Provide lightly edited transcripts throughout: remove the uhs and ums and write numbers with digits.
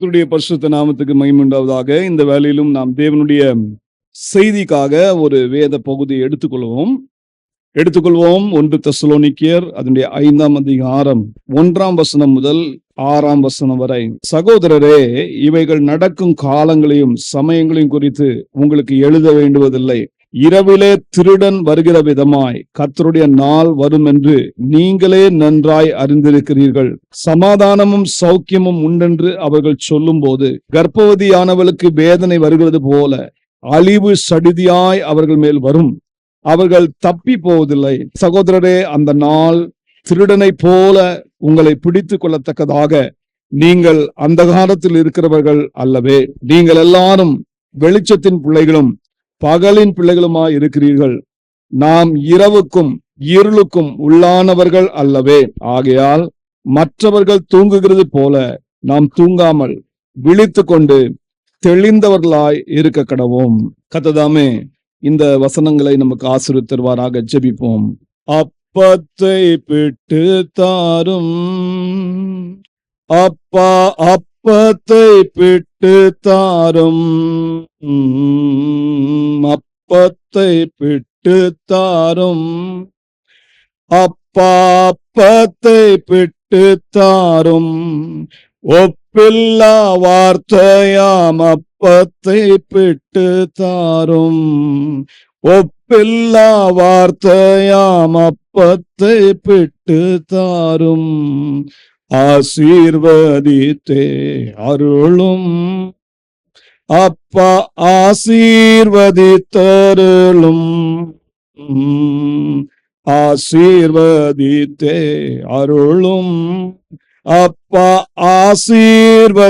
கர்த்தருடைய பரிசுத்த நாமத்துக்கு மகிமை உண்டாவதாக. இந்த வேளையிலும் நாம் தேவனுடைய செய்திக்காக ஒரு வேத பகுதியை எடுத்துக்கொள்வோம். 1 தெசலோனிக்கேயர் அதனுடைய 5ஆம் அதிகாரம் 1ஆம் வசனம் முதல் 6ஆம் வசனம் வரை. சகோதரரே, இவைகள் நடக்கும் காலங்களையும் சமயங்களையும் குறித்து உங்களுக்கு எழுத வேண்டுவதில்லை. இரவிலே திருடன் வருகிற விதமாய் கர்த்தருடைய நாள் வரும் என்று நீங்களே நன்றாய் அறிந்திருக்கிறீர்கள். சமாதானமும் சௌக்கியமும் உண்டென்று அவர்கள் சொல்லும் போது கர்ப்பவதியானவளுக்கு வேதனை வருகிறது போல அழிவு சடிதியாய் அவர்கள் மேல் வரும். அவர்கள் தப்பி போவதில்லை. சகோதரரே, அந்த நாள் திருடனை போல உங்களை பிடித்து கொள்ளத்தக்கதாக நீங்கள் அந்த காலத்தில் இருக்கிறவர்கள் அல்லவே. நீங்கள் எல்லாரும் வெளிச்சத்தின் பிள்ளைகளும் பகலின் பிள்ளைகளுமாய் இருக்கிறீர்கள். நாம் இரவுக்கும் இருளுக்கும் உள்ளானவர்கள் அல்லவே. ஆகையால் மற்றவர்கள் தூங்குகிறது போல நாம் தூங்காமல் விழித்து கொண்டு தெளிந்தவர்களாய் இருக்க கடவோம். கர்த்ததாமே இந்த வசனங்களை நமக்கு ஆசீர்வதிப்பாராக. ஜெபிப்போம். அப்பத்தை பிட்டு தாரும் அப்பா, அப்பத்தை பிட்டு தாரும், அப்பத்தை பிட்டு தாரும், அப்பா, அப்பத்தை பிட்டு தாரும், ஒப்பில்லா வார்த்தையாம் அப்பத்தை பிட்டு தாரும், ஒப்பில்லா வார்த்தையாம் அப்பத்தை பிட்டு தாரும், ஆசீர்வதித்தே அருளும் அப்பா, ஆசீர்வதித்தருளும், ஆசீர்வதித்தே அருளும் அப்பா, ஆசீர்வதித்தருளும்,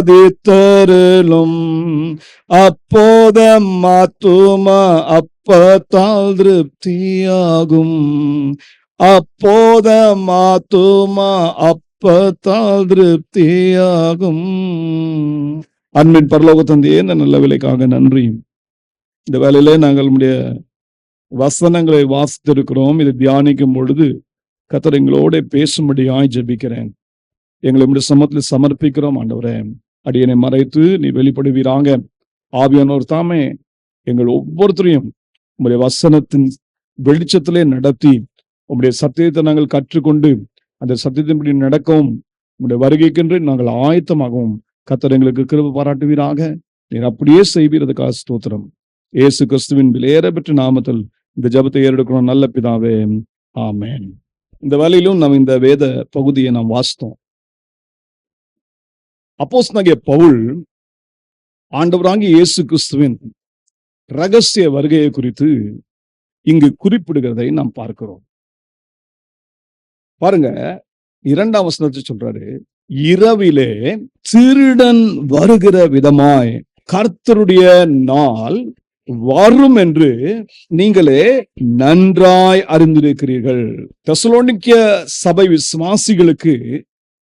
அப்போதம் ஆத்துமா அப்பத்தால் திருப்தியாகும், அப்போதம் ஆத்துமா அப்பத்தால் திருப்தியாகும். அன்பின் பரலோக தந்தையே, இந்த நல்ல வேலைக்காக நன்றி. இந்த வேலையிலே நாங்கள் நம்முடைய வசனங்களை வாசித்திருக்கிறோம். இதை தியானிக்கும் பொழுது கர்த்தர் எங்களோட பேசும்படியாய் ஜெபிக்கிறேன். எங்களை நம்முடைய சமூகத்தில் சமர்ப்பிக்கிறோம். ஆண்டவரே, அடியனை மறைத்து நீ வெளிப்படுவீராக. ஆவியானவர் தாமே எங்கள் ஒவ்வொருத்தரையும் உங்களுடைய வசனத்தின் வெளிச்சத்திலே நடத்தி உங்களுடைய சத்தியத்தை நாங்கள் கற்றுக்கொண்டு அந்த சத்தியத்தின்படி நடக்கவும் உங்களுடைய வருகைக்கென்று நாங்கள் ஆயத்தமாகவும் கர்த்தர் எங்களுக்கு கிருபை பாராட்டுவீராக. நீர் அப்படியே செய்வீரதுக்காக ஸ்தோத்திரம். இயேசு கிறிஸ்துவின் விலையேற பெற்ற நாமத்தில் இந்த ஜெபத்தை ஏறெடுக்கிறோம் நல்ல பிதாவே, ஆமென். இந்த வேளையிலும் நாம் இந்த வேத பகுதியை நாம் வாசித்தோம். அப்போஸ்தலனாகிய பவுல் ஆண்டவராகிய இயேசு கிறிஸ்துவின் ரகசிய வருகையை குறித்து இங்கு குறிப்பிடுகிறதை நாம் பார்க்கிறோம். பாருங்க, 2ஆம் வசனத்தை சொல்றாரு, இரவிலே திருடன் வருகிற விதமாய் கர்த்தருடைய நாள் வரும் என்று நீங்களே நன்றாய் அறிந்திருக்கிறீர்கள். தெசலோனிக்கே சபை விசுவாசிகளுக்கு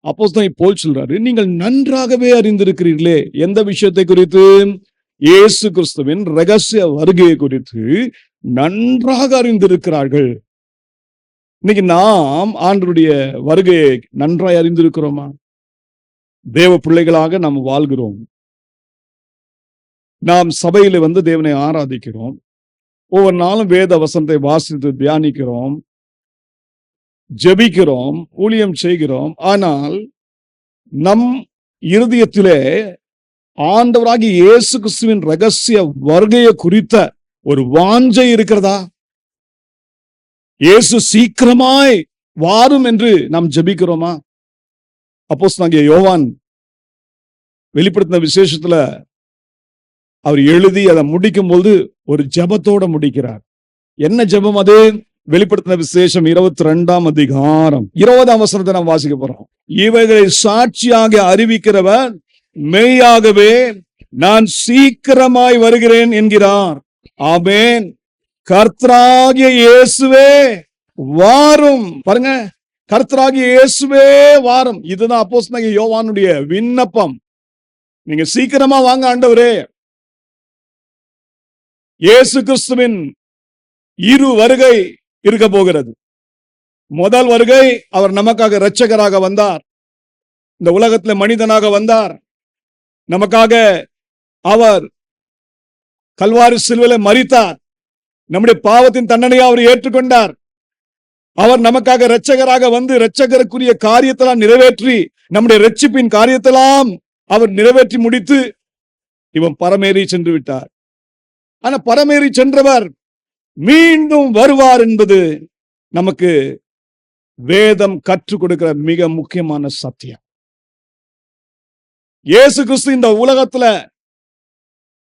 அப்போஸ்தலன் பவுல் சொல்றாரு, நீங்கள் நன்றாகவே அறிந்திருக்கிறீர்களே. எந்த விஷயத்தை குறித்து? இயேசு கிறிஸ்துவின் ரகசிய வருகையை குறித்து நன்றாக அறிந்திருக்கிறார்கள். இன்னைக்கு நாம் ஆண்டவருடைய வருகையை நன்றாய் அறிந்திருக்கிறோமா? தேவ பிள்ளைகளாக நாம் வாழ்கிறோம். நாம் சபையில தேவனை ஆராதிக்கிறோம். ஒவ்வொரு நாளும் வேத வசனத்தை வாசித்து தியானிக்கிறோம், ஜெபிக்கிறோம், ஊழியம் செய்கிறோம். ஆனால் நம் இருதயத்திலே ஆண்டவராகிய இயேசு கிறிஸ்துவின் ரகசிய வருகையை குறித்த ஒரு வாஞ்சை இருக்கிறதா? இயேசு சீக்கிரமாய் வாரும் என்று நாம் ஜெபிக்கிறோமா? அப்போஸ்தலனாகிய யோவான் வெளிப்படுத்தின விசேஷத்துல அவர் எழுதி அதை முடிக்கும் போது ஒரு ஜெபத்தோட முடிக்கிறார். என்ன ஜெபம் அது? வெளிப்படுத்தின விசேஷம் 22ஆம் அதிகாரம் 20ஆம் வசனத்தை நாம் வாசிக்க போறோம். இவைகளை சாட்சியாக அறிவிக்கிறவர் மெய்யாகவே நான் சீக்கிரமாய் வருகிறேன் என்கிறார். ஆமென். கர்த்தராகிய இயேசுவே வாரும். பாருங்க, கர்த்தராகிய இயேசுவே வாரும். இதுதான் அப்போஸ்தலனாகிய யோவானுடைய விண்ணப்பம். நீங்க சீக்கிரமா வாங்க ஆண்டவரே. இயேசு கிறிஸ்துவின் இரு வருகை இருக்க போகிறது. முதல் வருகை, அவர் நமக்காக இரட்சகராக வந்தார், இந்த உலகத்தில் மனிதனாக வந்தார். நமக்காக அவர் கல்வாரி சிலுவையிலே மரித்தார். நம்முடைய பாவத்தின் தண்டனையை அவர் ஏற்றுக்கொண்டார். அவர் நமக்காக இரட்சகராக வந்து இரட்சகருக்குரிய காரியத்தெல்லாம் நிறைவேற்றி, நம்முடைய இரட்சிப்பின் காரியத்தெல்லாம் அவர் நிறைவேற்றி முடித்து இவன் பரமேறி சென்று விட்டார். ஆனா பரமேறி சென்றவர் மீண்டும் வருவார் என்பது நமக்கு வேதம் கற்றுக் கொடுக்கிற மிக முக்கியமான சத்தியம். இயேசு கிறிஸ்து இந்த உலகத்துல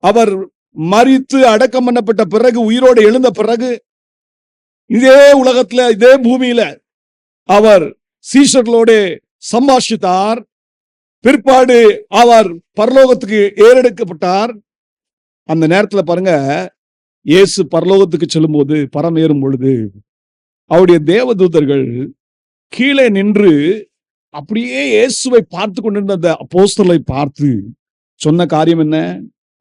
அவர் மரித்து அடக்கம் பண்ணப்பட்ட பிறகு, உயிரோடு எழுந்த பிறகு, இதே உலகத்துல இதே பூமியில அவர் சீஷர்களோடு சம்பாஷித்தார். பிற்பாடு அவர் பரலோகத்துக்கு ஏறெடுக்கப்பட்டார். அந்த நேரத்துல பாருங்க, இயேசு பரலோகத்துக்கு செல்லும் போது, பரம் ஏறும் பொழுது அவருடைய தேவதூதர்கள் கீழே நின்று அப்படியே இயேசுவை பார்த்து கொண்டிருந்த அந்த அப்போஸ்தலரை பார்த்து சொன்ன காரியம் என்ன?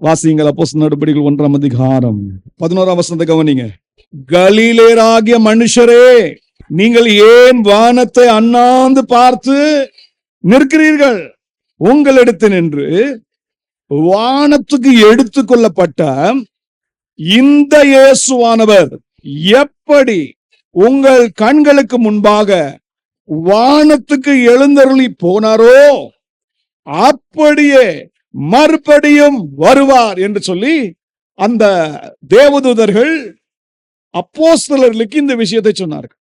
வாசியுங்கள். அப்போஸ்தலர் நடபடிகள் 1ஆம் அதிகாரம் 11ஆம் வசனத்தை கவனிங்க. கலிலேயராகிய மனுஷரே, நீங்கள் ஏன் வானத்தை அண்ணாந்து பார்த்து நிற்கிறீர்கள்? உங்களிடத்தில் நின்று வானத்துக்கு எடுத்துக் கொள்ளப்பட்ட இந்த இயேசுவானவர் எப்படி உங்கள் கண்களுக்கு முன்பாக வானத்துக்கு எழுந்தருளி போனாரோ, அப்படியே மறுபடியும் வருவார் என்று சொல்லி அந்த தேவதூதர்கள் அப்போஸ்தலர்களுக்கு இந்த விஷயத்தை சொன்னார்கள்.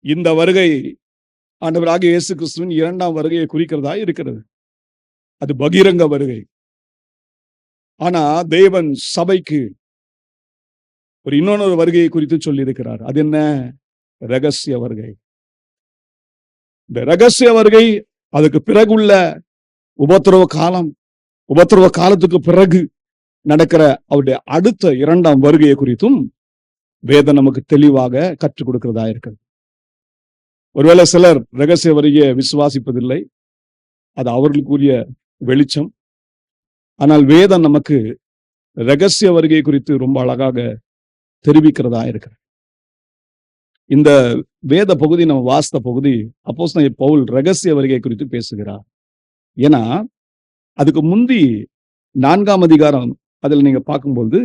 இந்த வருகை ஆண்டவராகிய இயேசு கிறிஸ்துவின் 2ஆம் வருகையை குறிக்கிறதா இருக்கிறது. அது பகிரங்க வருகை. ஆனா தேவன் சபைக்கு ஒரு இன்னொரு வருகையை குறித்து சொல்லி இருக்கிறார். அது என்ன? ரகசிய வருகை. இந்த ரகசிய வருகை, அதுக்கு பிறகுள்ள உபத்திரவ காலம், உபத்திரவ காலத்துக்கு பிறகு நடக்கிற அவருடைய அடுத்த 2ஆம் வருகையை குறித்தும் வேதம் நமக்கு தெளிவாக கற்றுக் கொடுக்கிறதா இருக்கிறது. ஒருவேளை சிலர் ரகசிய வருகையை விசுவாசிப்பதில்லை, அது அவர்களுக்குரிய வெளிச்சம். ஆனால் வேதம் நமக்கு ரகசிய வருகை குறித்து ரொம்ப அழகாக தெரிவிக்கிறதா இருக்கிறது. இந்த வேத பகுதி, நம்ம வாசித்த பகுதி, அப்போஸ்தலன் பவுல் ரகசிய வருகை குறித்து பேசுகிறார். ஏன்னா அதுக்கு முந்தி 4ஆம் அதிகாரம் அதில் நீங்க பார்க்கும்போது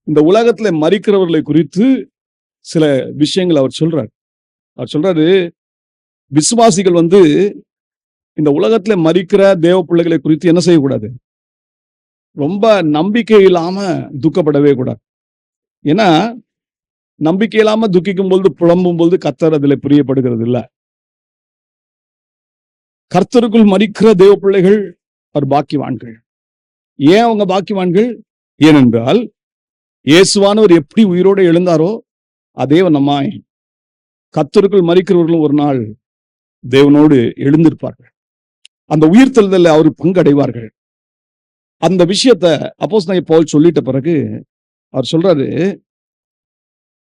இந்த உலகத்துல மரிக்கிறவர்களை குறித்து சில விஷயங்கள் அவர் சொல்றாரு. அவர் சொல்றாரு, விசுவாசிகள் இந்த உலகத்துல மரிக்கிற தேவ பிள்ளைகளை குறித்து என்ன செய்யக்கூடாது? ரொம்ப நம்பிக்கை இல்லாம துக்கப்படவே கூடாது. ஏன்னா நம்பிக்கை இல்லாம துக்கிக்கும் பொழுது, புலம்பும் பொழுது கர்த்தர் அதுல பிரியப்படுகிறது இல்ல. கர்த்தருக்குள் மரிக்கிற தேவ பிள்ளைகள் அவர் பாக்கியவான்கள். ஏன் அவங்க பாக்கியவான்கள்? ஏனென்றால் இயேசுவானவர் எப்படி உயிரோடு எழுந்தாரோ அதே வண்ணமாய் கர்த்தருக்குள் மரிக்கிறவர்களும் ஒரு நாள் தேவனோடு எழுந்திருப்பார்கள். அந்த உயிர்த்தெழுதலில் அவர் பங்கடைவார்கள். அந்த விஷயத்தை அப்போஸ்தலன் பவுல் சொல்லிட்ட பிறகு அவர் சொல்றாரு,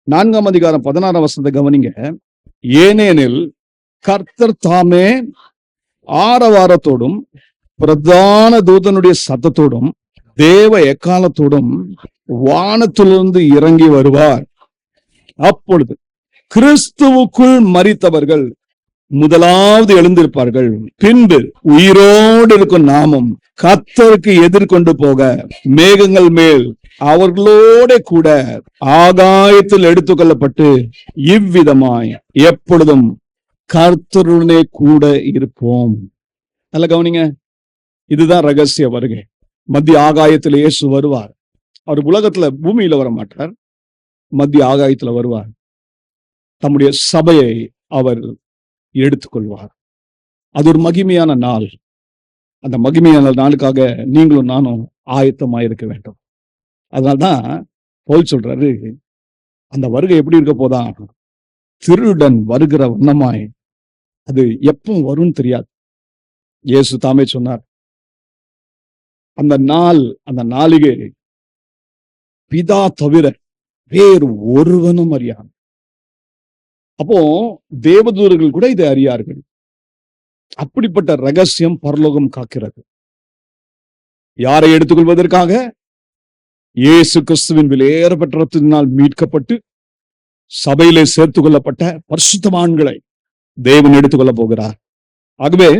4ஆம் அதிகாரம் 16ஆம் வசனத்தை கவனிங்க. ஏனெனில் கர்த்தர் தாமே ஆரவாரத்தோடும் பிரதான தூதனுடைய சத்தத்தோடும் தேவ எக்காலத்தோடும் வானத்திலிருந்து இறங்கி வருவார். அப்பொழுது கிறிஸ்துவுக்குள் மரித்தவர்கள் முதலாவது எழுந்திருப்பார்கள். பின்பு உயிரோடு இருக்கும் நாமும் கர்த்தருக்கு எதிர்கொண்டு போக மேகங்கள் மேல் அவர்களோட கூட ஆகாயத்தில் எடுத்துக்கொள்ளப்பட்டு இவ்விதமாய் எப்பொழுதும் கர்த்தருடனே கூட இருப்போம். நல்ல கவனிங்க, இதுதான் ரகசிய வருகை. மத்திய ஆகாயத்தில் இயேசு வருவார். அவர் உலகத்துல பூமியில வர மாட்டார், மத்திய ஆகாயத்துல வருவார். தம்முடைய சபையை அவர் எடுத்துக்கொள்வார். அது ஒரு மகிமையான நாள். அந்த மகிமையான நாளுக்காக நீங்களும் நானும் ஆயத்தமாயிருக்க வேண்டும். அதனால்தான் பவுல் சொல்றாரு, அந்த வருகை எப்படி இருக்க போதா? திருடன் வருகிற வண்ணமாய். அது எப்போ வரும்னு தெரியாது. இயேசு தாமே சொன்னார், அந்த நாள், அந்த நாளிகை பிதா தவிர வேறு ஒருவனும் அறியான். அப்போ தேவதூதர்கள் கூட இதை அறியார்கள். அப்படிப்பட்ட ரகசியம் பரலோகம் காக்கிறது. யாரை எடுத்துக்கொள்வதற்காக? இயேசு கிறிஸ்துவின் விலையேறப்பட்ட இரத்தத்தினால் மீட்கப்பட்டு சபையிலே சேர்த்துக் கொள்ளப்பட்ட பரிசுத்தவான்களை தேவன் எடுத்துக்கொள்ள போகிறார். ஆகவே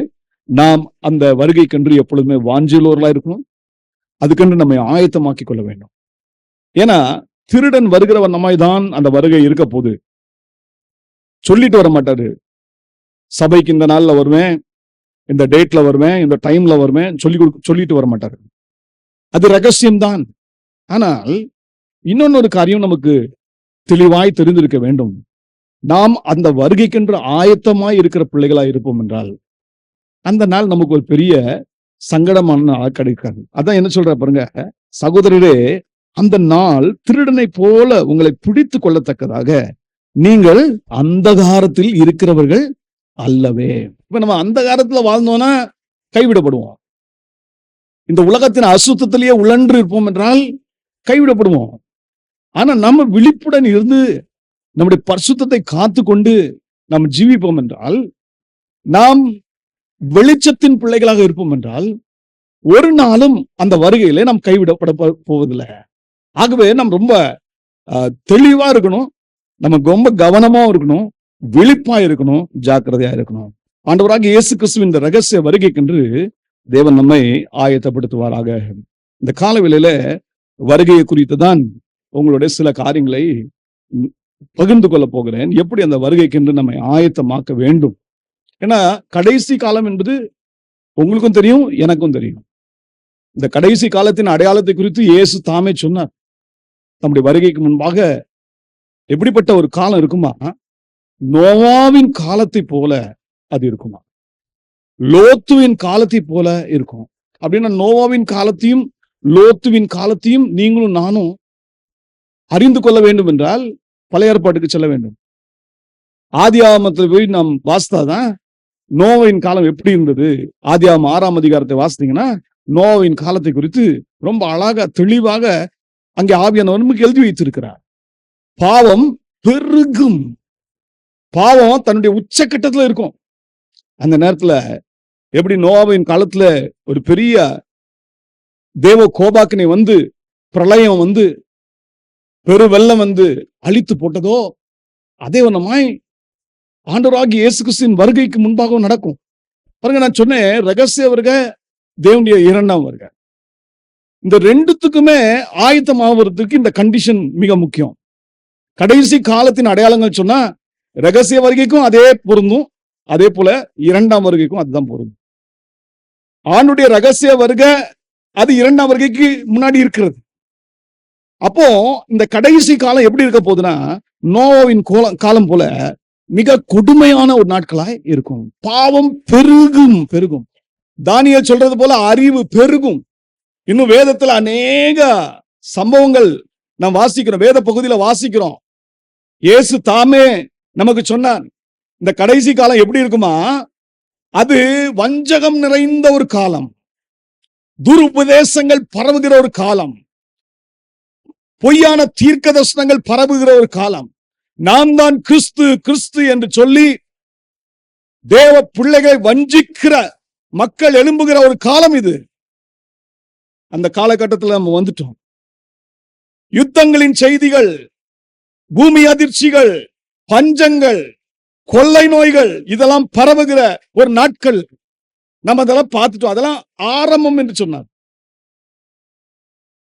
நாம் அந்த வருகைக்கென்று எப்பொழுதுமே வாஞ்சியுள்ளவர்களா இருக்கணும். அதுக்கென்று நம்மை ஆயத்தமாக்கிக் கொள்ள வேண்டும். ஏன்னா திருடன் வருகிறவன் நம்மைதான் அந்த வருகை இருக்க போகுது. சொல்லிட்டு வர மாட்டாரு, சபைக்கு இந்த நாள்ல வருவேன், இந்த டேட்ல வருவேன், இந்த டைம்ல வருவேன் சொல்லிட்டு வர மாட்டாரு. அது ரகசியம்தான். ஆனால் இன்னொன்னு காரியம் நமக்கு தெளிவாய் தெரிந்திருக்க வேண்டும். நாம் அந்த வருகைக்கென்று ஆயத்தமாய் இருக்கிற பிள்ளைகளா இருப்போம் என்றால் அந்த நாள் நமக்கு ஒரு பெரிய சங்கடமான நாள் கிடைக்காது. அதான் என்ன சொல்ற பாருங்க, சகோதரரே, அந்த நாள் திருடனை போல உங்களை பிடித்து கொள்ளத்தக்கதாக நீங்கள் அந்தகாரத்தில் இருக்கிறவர்கள் அல்லவே. இப்ப நம்ம அந்தகாரத்துல வாழ்ந்தோம்னா கைவிடப்படுவோம். இந்த உலகத்தின் அசுத்தத்திலேயே உழன்று இருப்போம் என்றால் கைவிடப்படுவோம். ஆனா நம்ம விழிப்புடன் இருந்து நம்முடைய பரிசுத்தத்தை காத்து கொண்டு நாம் ஜீவிப்போம் என்றால், நாம் வெளிச்சத்தின் பிள்ளைகளாக இருப்போம் என்றால், ஒரு நாளும் அந்த வருகையில நாம் கைவிடப்பட போவதில்லை. ஆகவே நாம் ரொம்ப தெளிவா இருக்கணும், நம்ம ரொம்ப கவனமா இருக்கணும், விழிப்பா இருக்கணும், ஜாக்கிரதையா இருக்கணும். ஆண்டவராக இயேசு கிறிஸ்துவின் இந்த ரகசிய வருகைக்கென்று தேவன் நம்மை ஆயத்தப்படுத்துவாராக. இந்த காலவேளையில வருகையை குறித்து தான் உங்களுடைய சில காரியங்களை பகிர்ந்து கொள்ள போகிறேன். எப்படி அந்த வருகைக்கென்று நம்மை ஆயத்தமாக்க வேண்டும். ஏன்னா கடைசி காலம் என்பது உங்களுக்கும் தெரியும், எனக்கும் தெரியும். இந்த கடைசி காலத்தின் அடையாளத்தை குறித்து இயேசு தாமே சொன்னார். நம்முடைய வருகைக்கு முன்பாக எப்படிப்பட்ட ஒரு காலம் இருக்குமா, நோவாவின் காலத்தை போல அது இருக்குமா, லோத்துவின் காலத்தை போல இருக்கும். அப்படின்னா நோவாவின் காலத்தையும் லோத்துவின் காலத்தையும் நீங்களும் நானும் அறிந்து கொள்ள வேண்டும் என்றால் பழைய ஏற்பாட்டுக்கு செல்ல வேண்டும். ஆதியாகமத்தில் போய் நாம் வாசித்தாதான் நோவின் காலம் எப்படி இருந்தது. ஆதியாகமம் 6ஆம் அதிகாரத்தை வாசித்தீங்கன்னா நோவின் காலத்தை குறித்து ரொம்ப அழகா தெளிவாக அங்கே ஆவியானவர் நமக்கு எழுதி வைத்திருக்கிறார். பாவம் பெருகும், பாவம் தன்னுடைய உச்சக்கட்டத்துல இருக்கும். அந்த நேரத்துல எப்படி நோவாவின் காலத்துல ஒரு பெரிய தேவ கோபாக்கினை வந்து, பிரளயம் வந்து, பெரு வெள்ளம் வந்து அழித்து போட்டதோ, அதே வண்ணமாய் ஆண்டவராகிய இயேசு கிறிஸ்துவின் வருகைக்கு முன்பாகவும் நடக்கும். பாருங்க, நான் சொன்னேன் ரகசிய வருகை, தேவனுடைய 2ஆம் வருகை. இந்த ரெண்டுத்துக்குமே ஆயத்தமாவதற்கு இந்த கண்டிஷன் மிக முக்கியம். கடைசி காலத்தின் அடையாளங்கள் சொன்னா ரகசிய வருகைக்கும் அதே பொருந்தும், அதே போல 2ஆம் வருகைக்கும் அதுதான் பொருந்தும். ஆண்டுடைய ரகசிய வருகை அது 2ஆம் வருகைக்கு முன்னாடி இருக்கிறது. அப்போ இந்த கடைசி காலம் எப்படி இருக்க போகுதுன்னா, நோவாவின் காலம் போல மிக கொடுமையான ஒரு நாட்களாய் இருக்கும். பாவம் பெருகும். தானியேல் சொல்றது போல அறிவு பெருகும். இன்னும் வேதத்துல அநேக சம்பவங்கள் நாம் வாசிக்கிறோம், வேத பகுதியில வாசிக்கிறோம். இயேசு தாமே நமக்கு சொன்னார், இந்த கடைசி காலம் எப்படி இருக்குமா, அது வஞ்சகம் நிறைந்த ஒரு காலம், துருபதேசங்கள் பரவுகிற ஒரு காலம், பொய்யான தீர்க்க தரிசனங்கள் பரவுகிற ஒரு காலம். நாம் தான் கிறிஸ்து என்று சொல்லி தேவ பிள்ளைகளை வஞ்சிக்கிற மக்கள் எழும்புகிற ஒரு காலம் இது. அந்த காலகட்டத்தில் நம்ம வந்துட்டோம். யுத்தங்களின் செய்திகள், பூமி அதிர்ச்சிகள், பஞ்சங்கள், கொள்ளை நோய்கள் இதெல்லாம் பரவுகிற ஒரு நாட்கள். நம்ம அதெல்லாம் பார்த்துட்டோம். அதெல்லாம் ஆரம்பம் என்று சொன்னார்.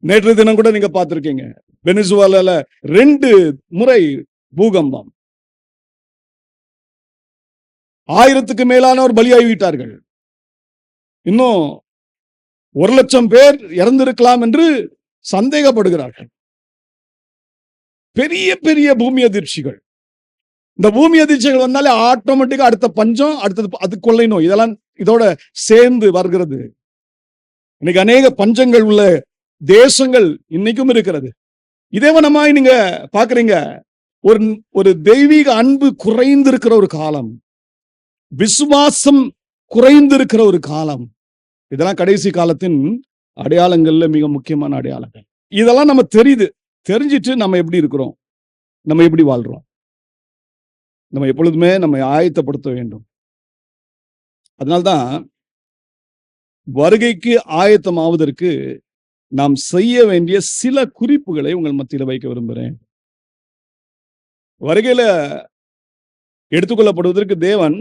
நேற்று தினம் கூட நீங்க பார்த்திருக்கீங்க, வெனிசுவேலால 2 முறை பூகம்பம், 1000க்கு மேலானோர் பலியாகிவிட்டார்கள். இன்னும் 1,00,000 பேர் இறந்திருக்கலாம் என்று சந்தேகப்படுகிறார்கள். பெரிய பெரிய பூமி அதிர்ச்சிகள். இந்த பூமி அதிர்ச்சிகள் வந்தாலே ஆட்டோமேட்டிக்கா அடுத்த பஞ்சம், அடுத்தது அது கொள்ளை நோய், இதெல்லாம் இதோட சேர்ந்து வருகிறது. இன்னைக்கு அநேக பஞ்சங்கள் உள்ள தேசங்கள் இன்னைக்கும் இருக்கிறது. இதேவனமாய் நீங்க பாக்குறீங்க, ஒரு தெய்வீக அன்பு குறைந்திருக்கிற ஒரு காலம், விசுவாசம் குறைந்திருக்கிற ஒரு காலம். இதெல்லாம் கடைசி காலத்தின் அடையாளங்கள்ல மிக முக்கியமான அடையாளங்கள். இதெல்லாம் நம்ம தெரிஞ்சிட்டு நம்ம எப்படி இருக்கிறோம், நம்ம எப்படி வாழ்றோம், நம்ம எப்பொழுதுமே நம்ம ஆயத்தப்படுத்த வேண்டும். அதனால்தான் வருகைக்கு ஆயத்தமாவதற்கு நாம் செய்ய வேண்டிய சில குறிப்புகளை உங்கள் மத்தியில் வைக்க விரும்புகிறேன். வருகையில எடுத்துக்கொள்ளப்படுவதற்கு தேவன்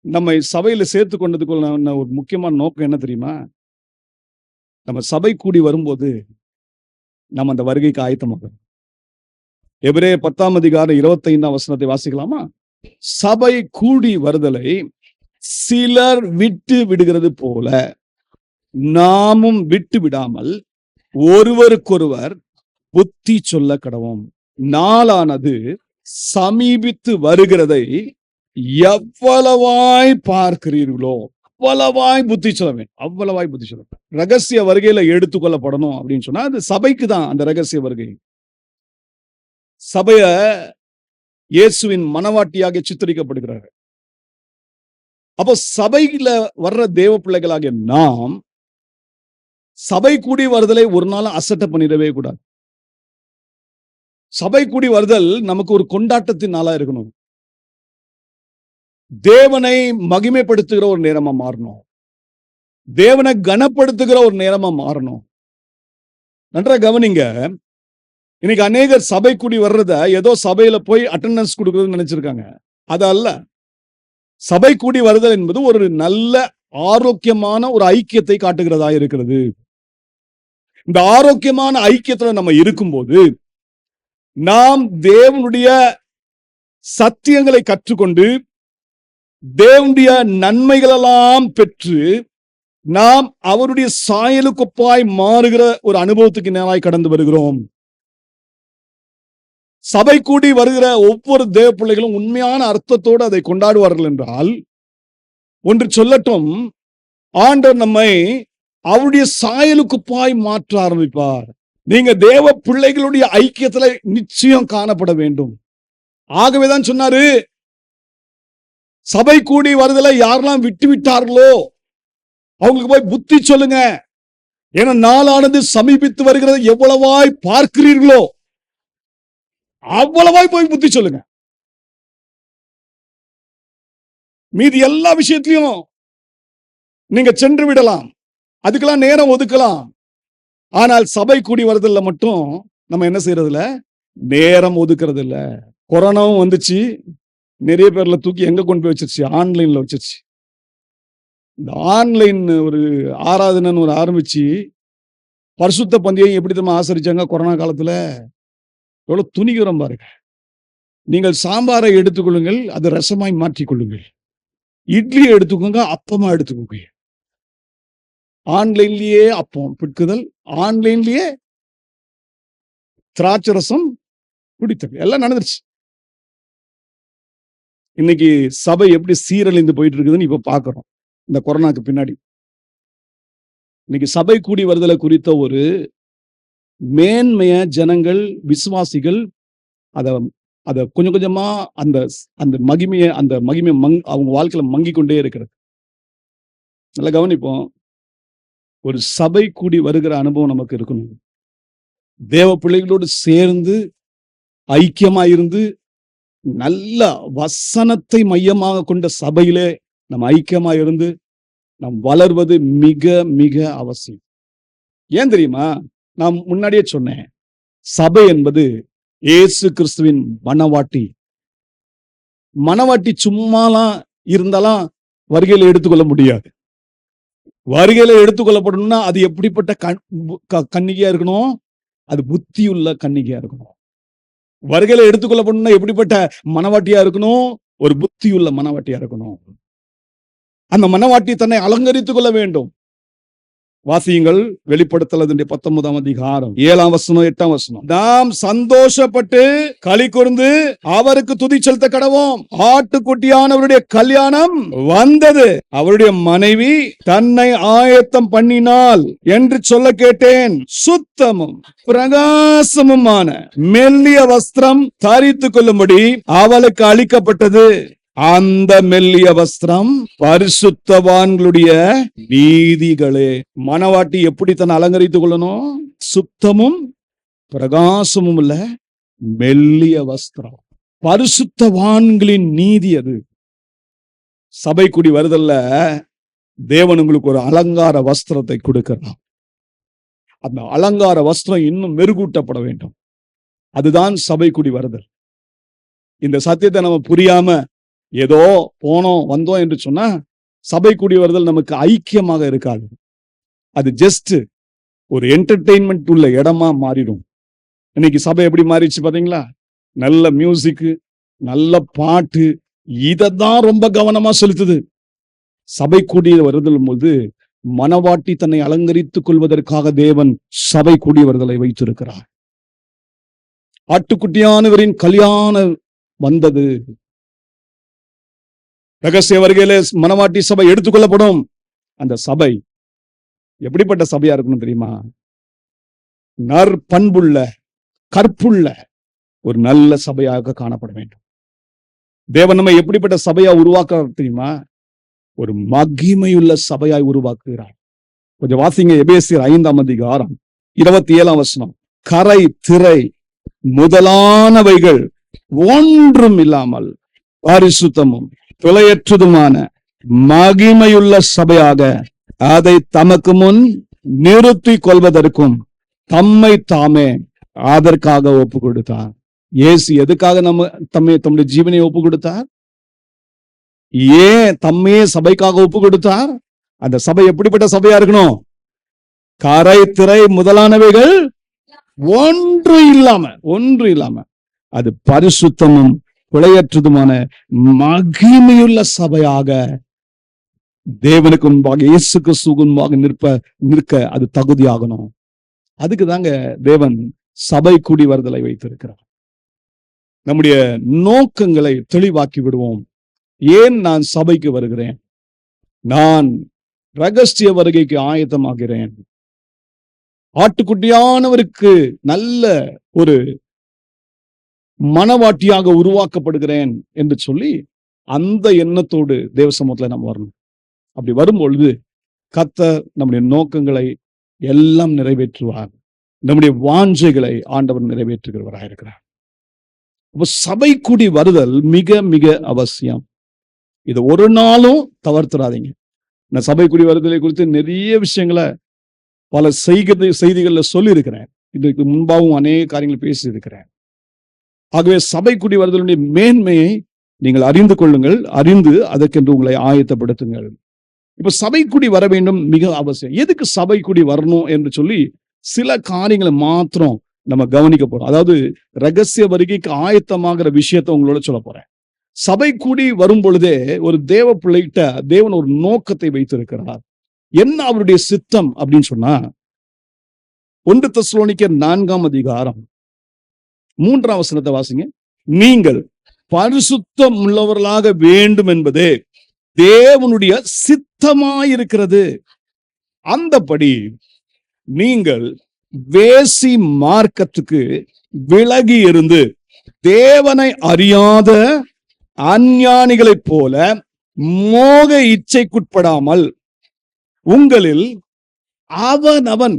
நம்மை சபையில சேர்த்து கொண்டதுக்குள்ள ஒரு முக்கியமான நோக்கம் என்ன தெரியுமா? நம்ம சபை கூடி வரும்போது நம்ம அந்த வருகைக்கு ஆயத்தமாகணும். எபிரேயர் 10ஆம் அதிகாரம் 25ஆம் வசனத்தை வாசிக்கலாமா? சபை கூடி வருதலை சிலர் விட்டு விடுகிறது போல நாமும் விட்டு விடாமல் ஒருவருக்கொருவர் புத்தி சொல்ல கடவோம். நாளானது சமீபித்து வருகிறதை எவ்வளவாய் பார்க்கிறீர்களோ அவ்வளவாய் புத்தி சொல்ல வேண்டும். அவ்வளவாய் புத்தி சொல்ல வேண்டும். ரகசிய வருகையில எடுத்துக்கொள்ளப்படணும் அப்படின்னு சொன்னா அது சபைக்கு தான் அந்த ரகசிய வருகை. சபைய இயேசுவின் மனவாட்டியாக சித்தரிக்கப்படுகிறார். அப்போ சபையில வர்ற தேவ பிள்ளைகளாகிய நாம் சபை கூடி வருதலை ஒரு நாள் அசட்டை பண்ணிடவே கூடாது. சபை கூடி வருதல் நமக்கு ஒரு கொண்டாட்டத்தின் நாளா இருக்கணும். தேவனை மகிமைப்படுத்துகிற ஒரு நேரமா மாறணும். தேவனை கனப்படுத்துகிற ஒரு நேரமா மாறணும். நன்றா கவனிங்க. இன்னைக்கு அநேகர் சபை கூடி வர்றத ஏதோ சபையில போய் அட்டெண்டன்ஸ் கொடுக்கறதுன்னு நினைச்சிருக்காங்க. அது அல்ல. சபை கூடி வருதல் என்பது ஒரு நல்ல ஆரோக்கியமான ஒரு ஐக்கியத்தை காட்டுகிறதா இருக்கிறது. இந்த ஆரோக்கியமான ஐக்கியத்துல நம்ம இருக்கும்போது நாம் தேவனுடைய சத்தியங்களை கற்றுக்கொண்டு தேவனுடைய நன்மைகளெல்லாம் பெற்று நாம் அவருடைய சாயலுக்கொப்பாய் மாறுகிற ஒரு அனுபவத்துக்கு நேராய் கடந்து வருகிறோம். சபை கூடி வருகிற ஒவ்வொரு தேவ பிள்ளைகளும் உண்மையான அர்த்தத்தோடு அதை கொண்டாடுவார்கள் என்றால் ஒன்று சொல்லட்டும், ஆண்டவர் நம்மை அவருடைய சாயலுக்குப்பாய் மாற்ற ஆரம்பிப்பார். நீங்க தேவ பிள்ளைகளுடைய ஐக்கியத்துல நிச்சயம் காணப்பட வேண்டும். ஆகவேதான் சொன்னாரு, சபை கூடி வருதலை யாரெல்லாம் விட்டு விட்டார்களோ அவங்களுக்கு போய் புத்தி சொல்லுங்க. ஏன்னா நாளானது சமீபித்து வருகிறது எவ்வளவாய் பார்க்கிறீர்களோ அவ்வளவாய் போய் புத்தி சொல்லுங்க. மீதி எல்லா விஷயத்திலையும் நீங்க சென்று விடலாம், அதுக்கெல்லாம் நேரம் ஒதுக்கலாம். ஆனால் சபை கூடி வருதல்ல மட்டும் நம்ம என்ன செய்யறது இல்ல, நேரம் ஒதுக்குறது இல்ல. கொரோனாவும் வந்துச்சு, நிறைய பேர்ல தூக்கி எங்க கொண்டு போய் வச்சிருச்சு, ஆன்லைன்ல வச்சிருச்சு. இந்த ஆன்லைன் ஒரு ஆராதனைன்னு ஒரு ஆரம்பிச்சு பரிசுத்த பந்தியை எப்படி நம்ம ஆசரிச்சாங்க கொரோனா காலத்துல. எவ்வளவு துணிகரம் பாருங்க. நீங்கள் சாம்பாரை எடுத்துக்கொள்ளுங்கள், அது ரசமாய் மாற்றிக் கொள்ளுங்கள். இட்லியை எடுத்துக்கோங்க, அப்பமா எடுத்துக்கோங்க. ஆன்லைன்லயே அப்பம் பிட்குதல், ஆன்லைன்லயே திராட்சை ரசம் குடித்தல், எல்லாம் நடந்துருச்சு. இன்னைக்கு சபை எப்படி சீரழிந்து போயிட்டு இருக்குதுன்னு இப்ப பாக்குறோம். இந்த கொரோனாக்கு பின்னாடி இன்னைக்கு சபை கூடி வருதலை குறித்த ஒரு மேன்மைய ஜனங்கள் விசுவாசிகள் அத கொஞ்சம் கொஞ்சமா அந்த அந்த மகிமையை அவங்க வாழ்க்கையில மங்கி கொண்டே இருக்கிறது. நல்லா கவனிப்போம். ஒரு சபை கூடி வருகிற அனுபவம் நமக்கு இருக்கணும். தேவ பிள்ளைகளோடு சேர்ந்து ஐக்கியமா இருந்து நல்ல வசனத்தை மையமாக கொண்ட சபையிலே நம்ம ஐக்கியமா இருந்து நாம் வளர்வது மிக மிக அவசியம். ஏன் தெரியுமா? நான் முன்னாடியே சொன்னேன், சபை என்பது இயேசு கிறிஸ்துவின் மனவாட்டி. மனவாட்டி சும்மாலாம் இருந்தாலும் வருகையில எடுத்துக்கொள்ள முடியாது. வருகையில எடுத்துக்கொள்ளப்படணும்னா அது எப்படிப்பட்ட கன்னிகையா இருக்கணும்? அது புத்தியுள்ள கன்னிகையா இருக்கணும். வருகையில எடுத்துக்கொள்ளப்படணும்னா எப்படிப்பட்ட மனவாட்டியா இருக்கணும்? ஒரு புத்தியுள்ள மனவாட்டியா இருக்கணும். அந்த மனவாட்டி தன்னை அலங்கரித்துக் கொள்ள வேண்டும். வாசியுங்கள், வெளிப்படுத்தல் 19ஆம் அதிகாரம் 7ஆம் வசனம் 8ஆம் வசனம். நாம் சந்தோஷப்பட்டு களி கூர்ந்து அவருக்கு துதி செலுத்த கடவோம். ஆட்டுக்குட்டியானவருடைய கல்யாணம் வந்தது, அவருடைய மனைவி தன்னை ஆயத்தம் பண்ணினாள் என்று சொல்ல கேட்டேன். சுத்தமும் பிரகாசமுமான மெல்லிய வஸ்திரம் தரித்துக் கொள்ளும்படி அவளுக்கு அளிக்கப்பட்டது. அந்த மெல்லிய வஸ்திரம் பரிசுத்தவான்களுடைய நீதிகளே. மனவாட்டி எப்படி தன்னை அலங்கரித்துக் கொள்ளணும்? சுத்தமும் பிரகாசமும் இல்ல, மெல்லிய வஸ்திரம். பரிசுத்தவான்களின் நீதி அது. சபை கூடி வருதல்ல தேவன் உங்களுக்கு ஒரு அலங்கார வஸ்திரத்தை கொடுக்கிறார். அந்த அலங்கார வஸ்திரம் இன்னும் மெருகூட்டப்பட வேண்டும். அதுதான் சபை கூடி வருதல். இந்த சத்தியத்தை நம்ம புரியாம ஏதோ போனோம் வந்தோம் என்று சொன்னா சபை கூடி வருதல் நமக்கு ஐக்கியமாக இருக்காது. அது ஜஸ்ட் ஒரு என்டர்டெயின்மெண்ட் உள்ள இடமா மாறிடும். இன்னைக்கு சபை எப்படி மாறிடுச்சு பாத்தீங்களா? நல்ல மியூசிக், நல்ல பாட்டு, இததான் ரொம்ப கவனமா செலுத்துது. சபை கூடி வருதல் போது மனவாட்டி தன்னை அலங்கரித்துக் கொள்வதற்காக தேவன் சபை கூடி வருதலை வைத்திருக்கிறார். ஆட்டுக்குட்டியானவரின் கல்யாணம் வந்தது. ரகசிய வருகையிலே மனவாட்டி சபை எடுத்துக்கொள்ளப்படும். அந்த சபை எப்படிப்பட்ட சபையா இருக்கணும் தெரியுமா? நற்பண்புள்ள, கற்புள்ள ஒரு நல்ல சபையாக காணப்பட வேண்டும். தேவன் நம்ம எப்படிப்பட்ட சபையா உருவாக்குறார் தெரியுமா? ஒரு மகிமையுள்ள சபையாய் உருவாக்குகிறார். கொஞ்சம் வாசிங்க, எபேசியர் 5ஆம் அதிகாரம் 27ஆம் வசனம். கரை திரை முதலானவைகள் ஒன்றும் இல்லாமல் பரிசுத்தமும் பிழையற்றதுமான மகிமையுள்ள சபையாக அதை தமக்கு முன் நிறுத்திக் கொள்வதற்கும் தம்மை தாமே அதற்காக ஒப்பு கொடுத்தார். இயேசு எதுக்காக தம்முடைய ஜீவனை ஒப்பு கொடுத்தார்? ஏன் தம்மையே சபைக்காக ஒப்பு கொடுத்தார்? அந்த சபை எப்படிப்பட்ட சபையா இருக்கணும்? கரை திரை முதலானவைகள் ஒன்று இல்லாம அது பரிசுத்தமும் பிழையற்றதுமான மகிமையுள்ள சபையாக தேவனுக்கு முன்பாக இயேசு கிறிஸ்துவுக்கு முன்பாக நிற்க அது தகுதியாகணும். அதுக்கு தாங்க தேவன் சபை கூடி வருதலை வைத்திருக்கிறார். நம்முடைய நோக்கங்களை தெளிவாக்கி விடுவோம். ஏன் நான் சபைக்கு வருகிறேன்? நான் ரகசிய வருகைக்கு ஆயத்தமாகிறேன். ஆட்டுக்குட்டியானவருக்கு நல்ல ஒரு மனவாட்டியாக உருவாக்கப்படுகிறேன் என்று சொல்லி அந்த எண்ணத்தோடு தேவ சமூகத்துல நம்ம வரணும். அப்படி வரும்பொழுது கர்த்தர் நம்முடைய நோக்கங்களை எல்லாம் நிறைவேற்றுவார். நம்முடைய வாஞ்சைகளை ஆண்டவர் நிறைவேற்றுகிறவராக இருக்கிறார். அப்போ சபை கூடி வருதல் மிக மிக அவசியம். இதை ஒரு நாளும் தவிர்த்துறாதீங்க. நான் சபை கூடி வருதலை குறித்து நிறைய விஷயங்களை பல செய்திகள்ல சொல்லி இருக்கிறேன். இதுக்கு முன்பாகவும் அநேக காரியங்கள் பேசி இருக்கிறேன். ஆகவே சபை கூடி வருதலுடைய மேன்மையை நீங்கள் அறிந்து கொள்ளுங்கள். அறிந்து அதற்கென்று உங்களை ஆயத்தப்படுத்துங்கள். இப்ப சபை கூடி வர வேண்டும், மிக அவசியம். எதுக்கு சபை கூடி வரணும் என்று சொல்லி சில காரியங்களை மாத்திரம் நம்ம கவனிக்க போறோம். அதாவது ரகசிய வருகைக்கு ஆயத்தமாகிற விஷயத்தை உங்களோட சொல்ல போறேன். சபை கூடி வரும் பொழுதே ஒரு தேவ பிள்ளைகிட்ட தேவன் ஒரு நோக்கத்தை வைத்திருக்கிறார். என்ன அவருடைய சித்தம் அப்படின்னு சொன்னா, 1 தெசலோனிக்கர் 4ஆம் அதிகாரம் 3ஆம் வசனத்தை வாசிங்க. நீங்கள் பரிசுத்தம் உள்ளவர்களாக வேண்டும் என்பதே தேவனுடைய சித்தமாயிருக்கிறது. அந்தபடி நீங்கள் வேசி மார்க்கத்துக்கு விலகி இருந்து தேவனை அறியாத அஞ்ஞானிகளைப் போல மோக இச்சைக்குட்படாமல் உங்களில் அவனவன்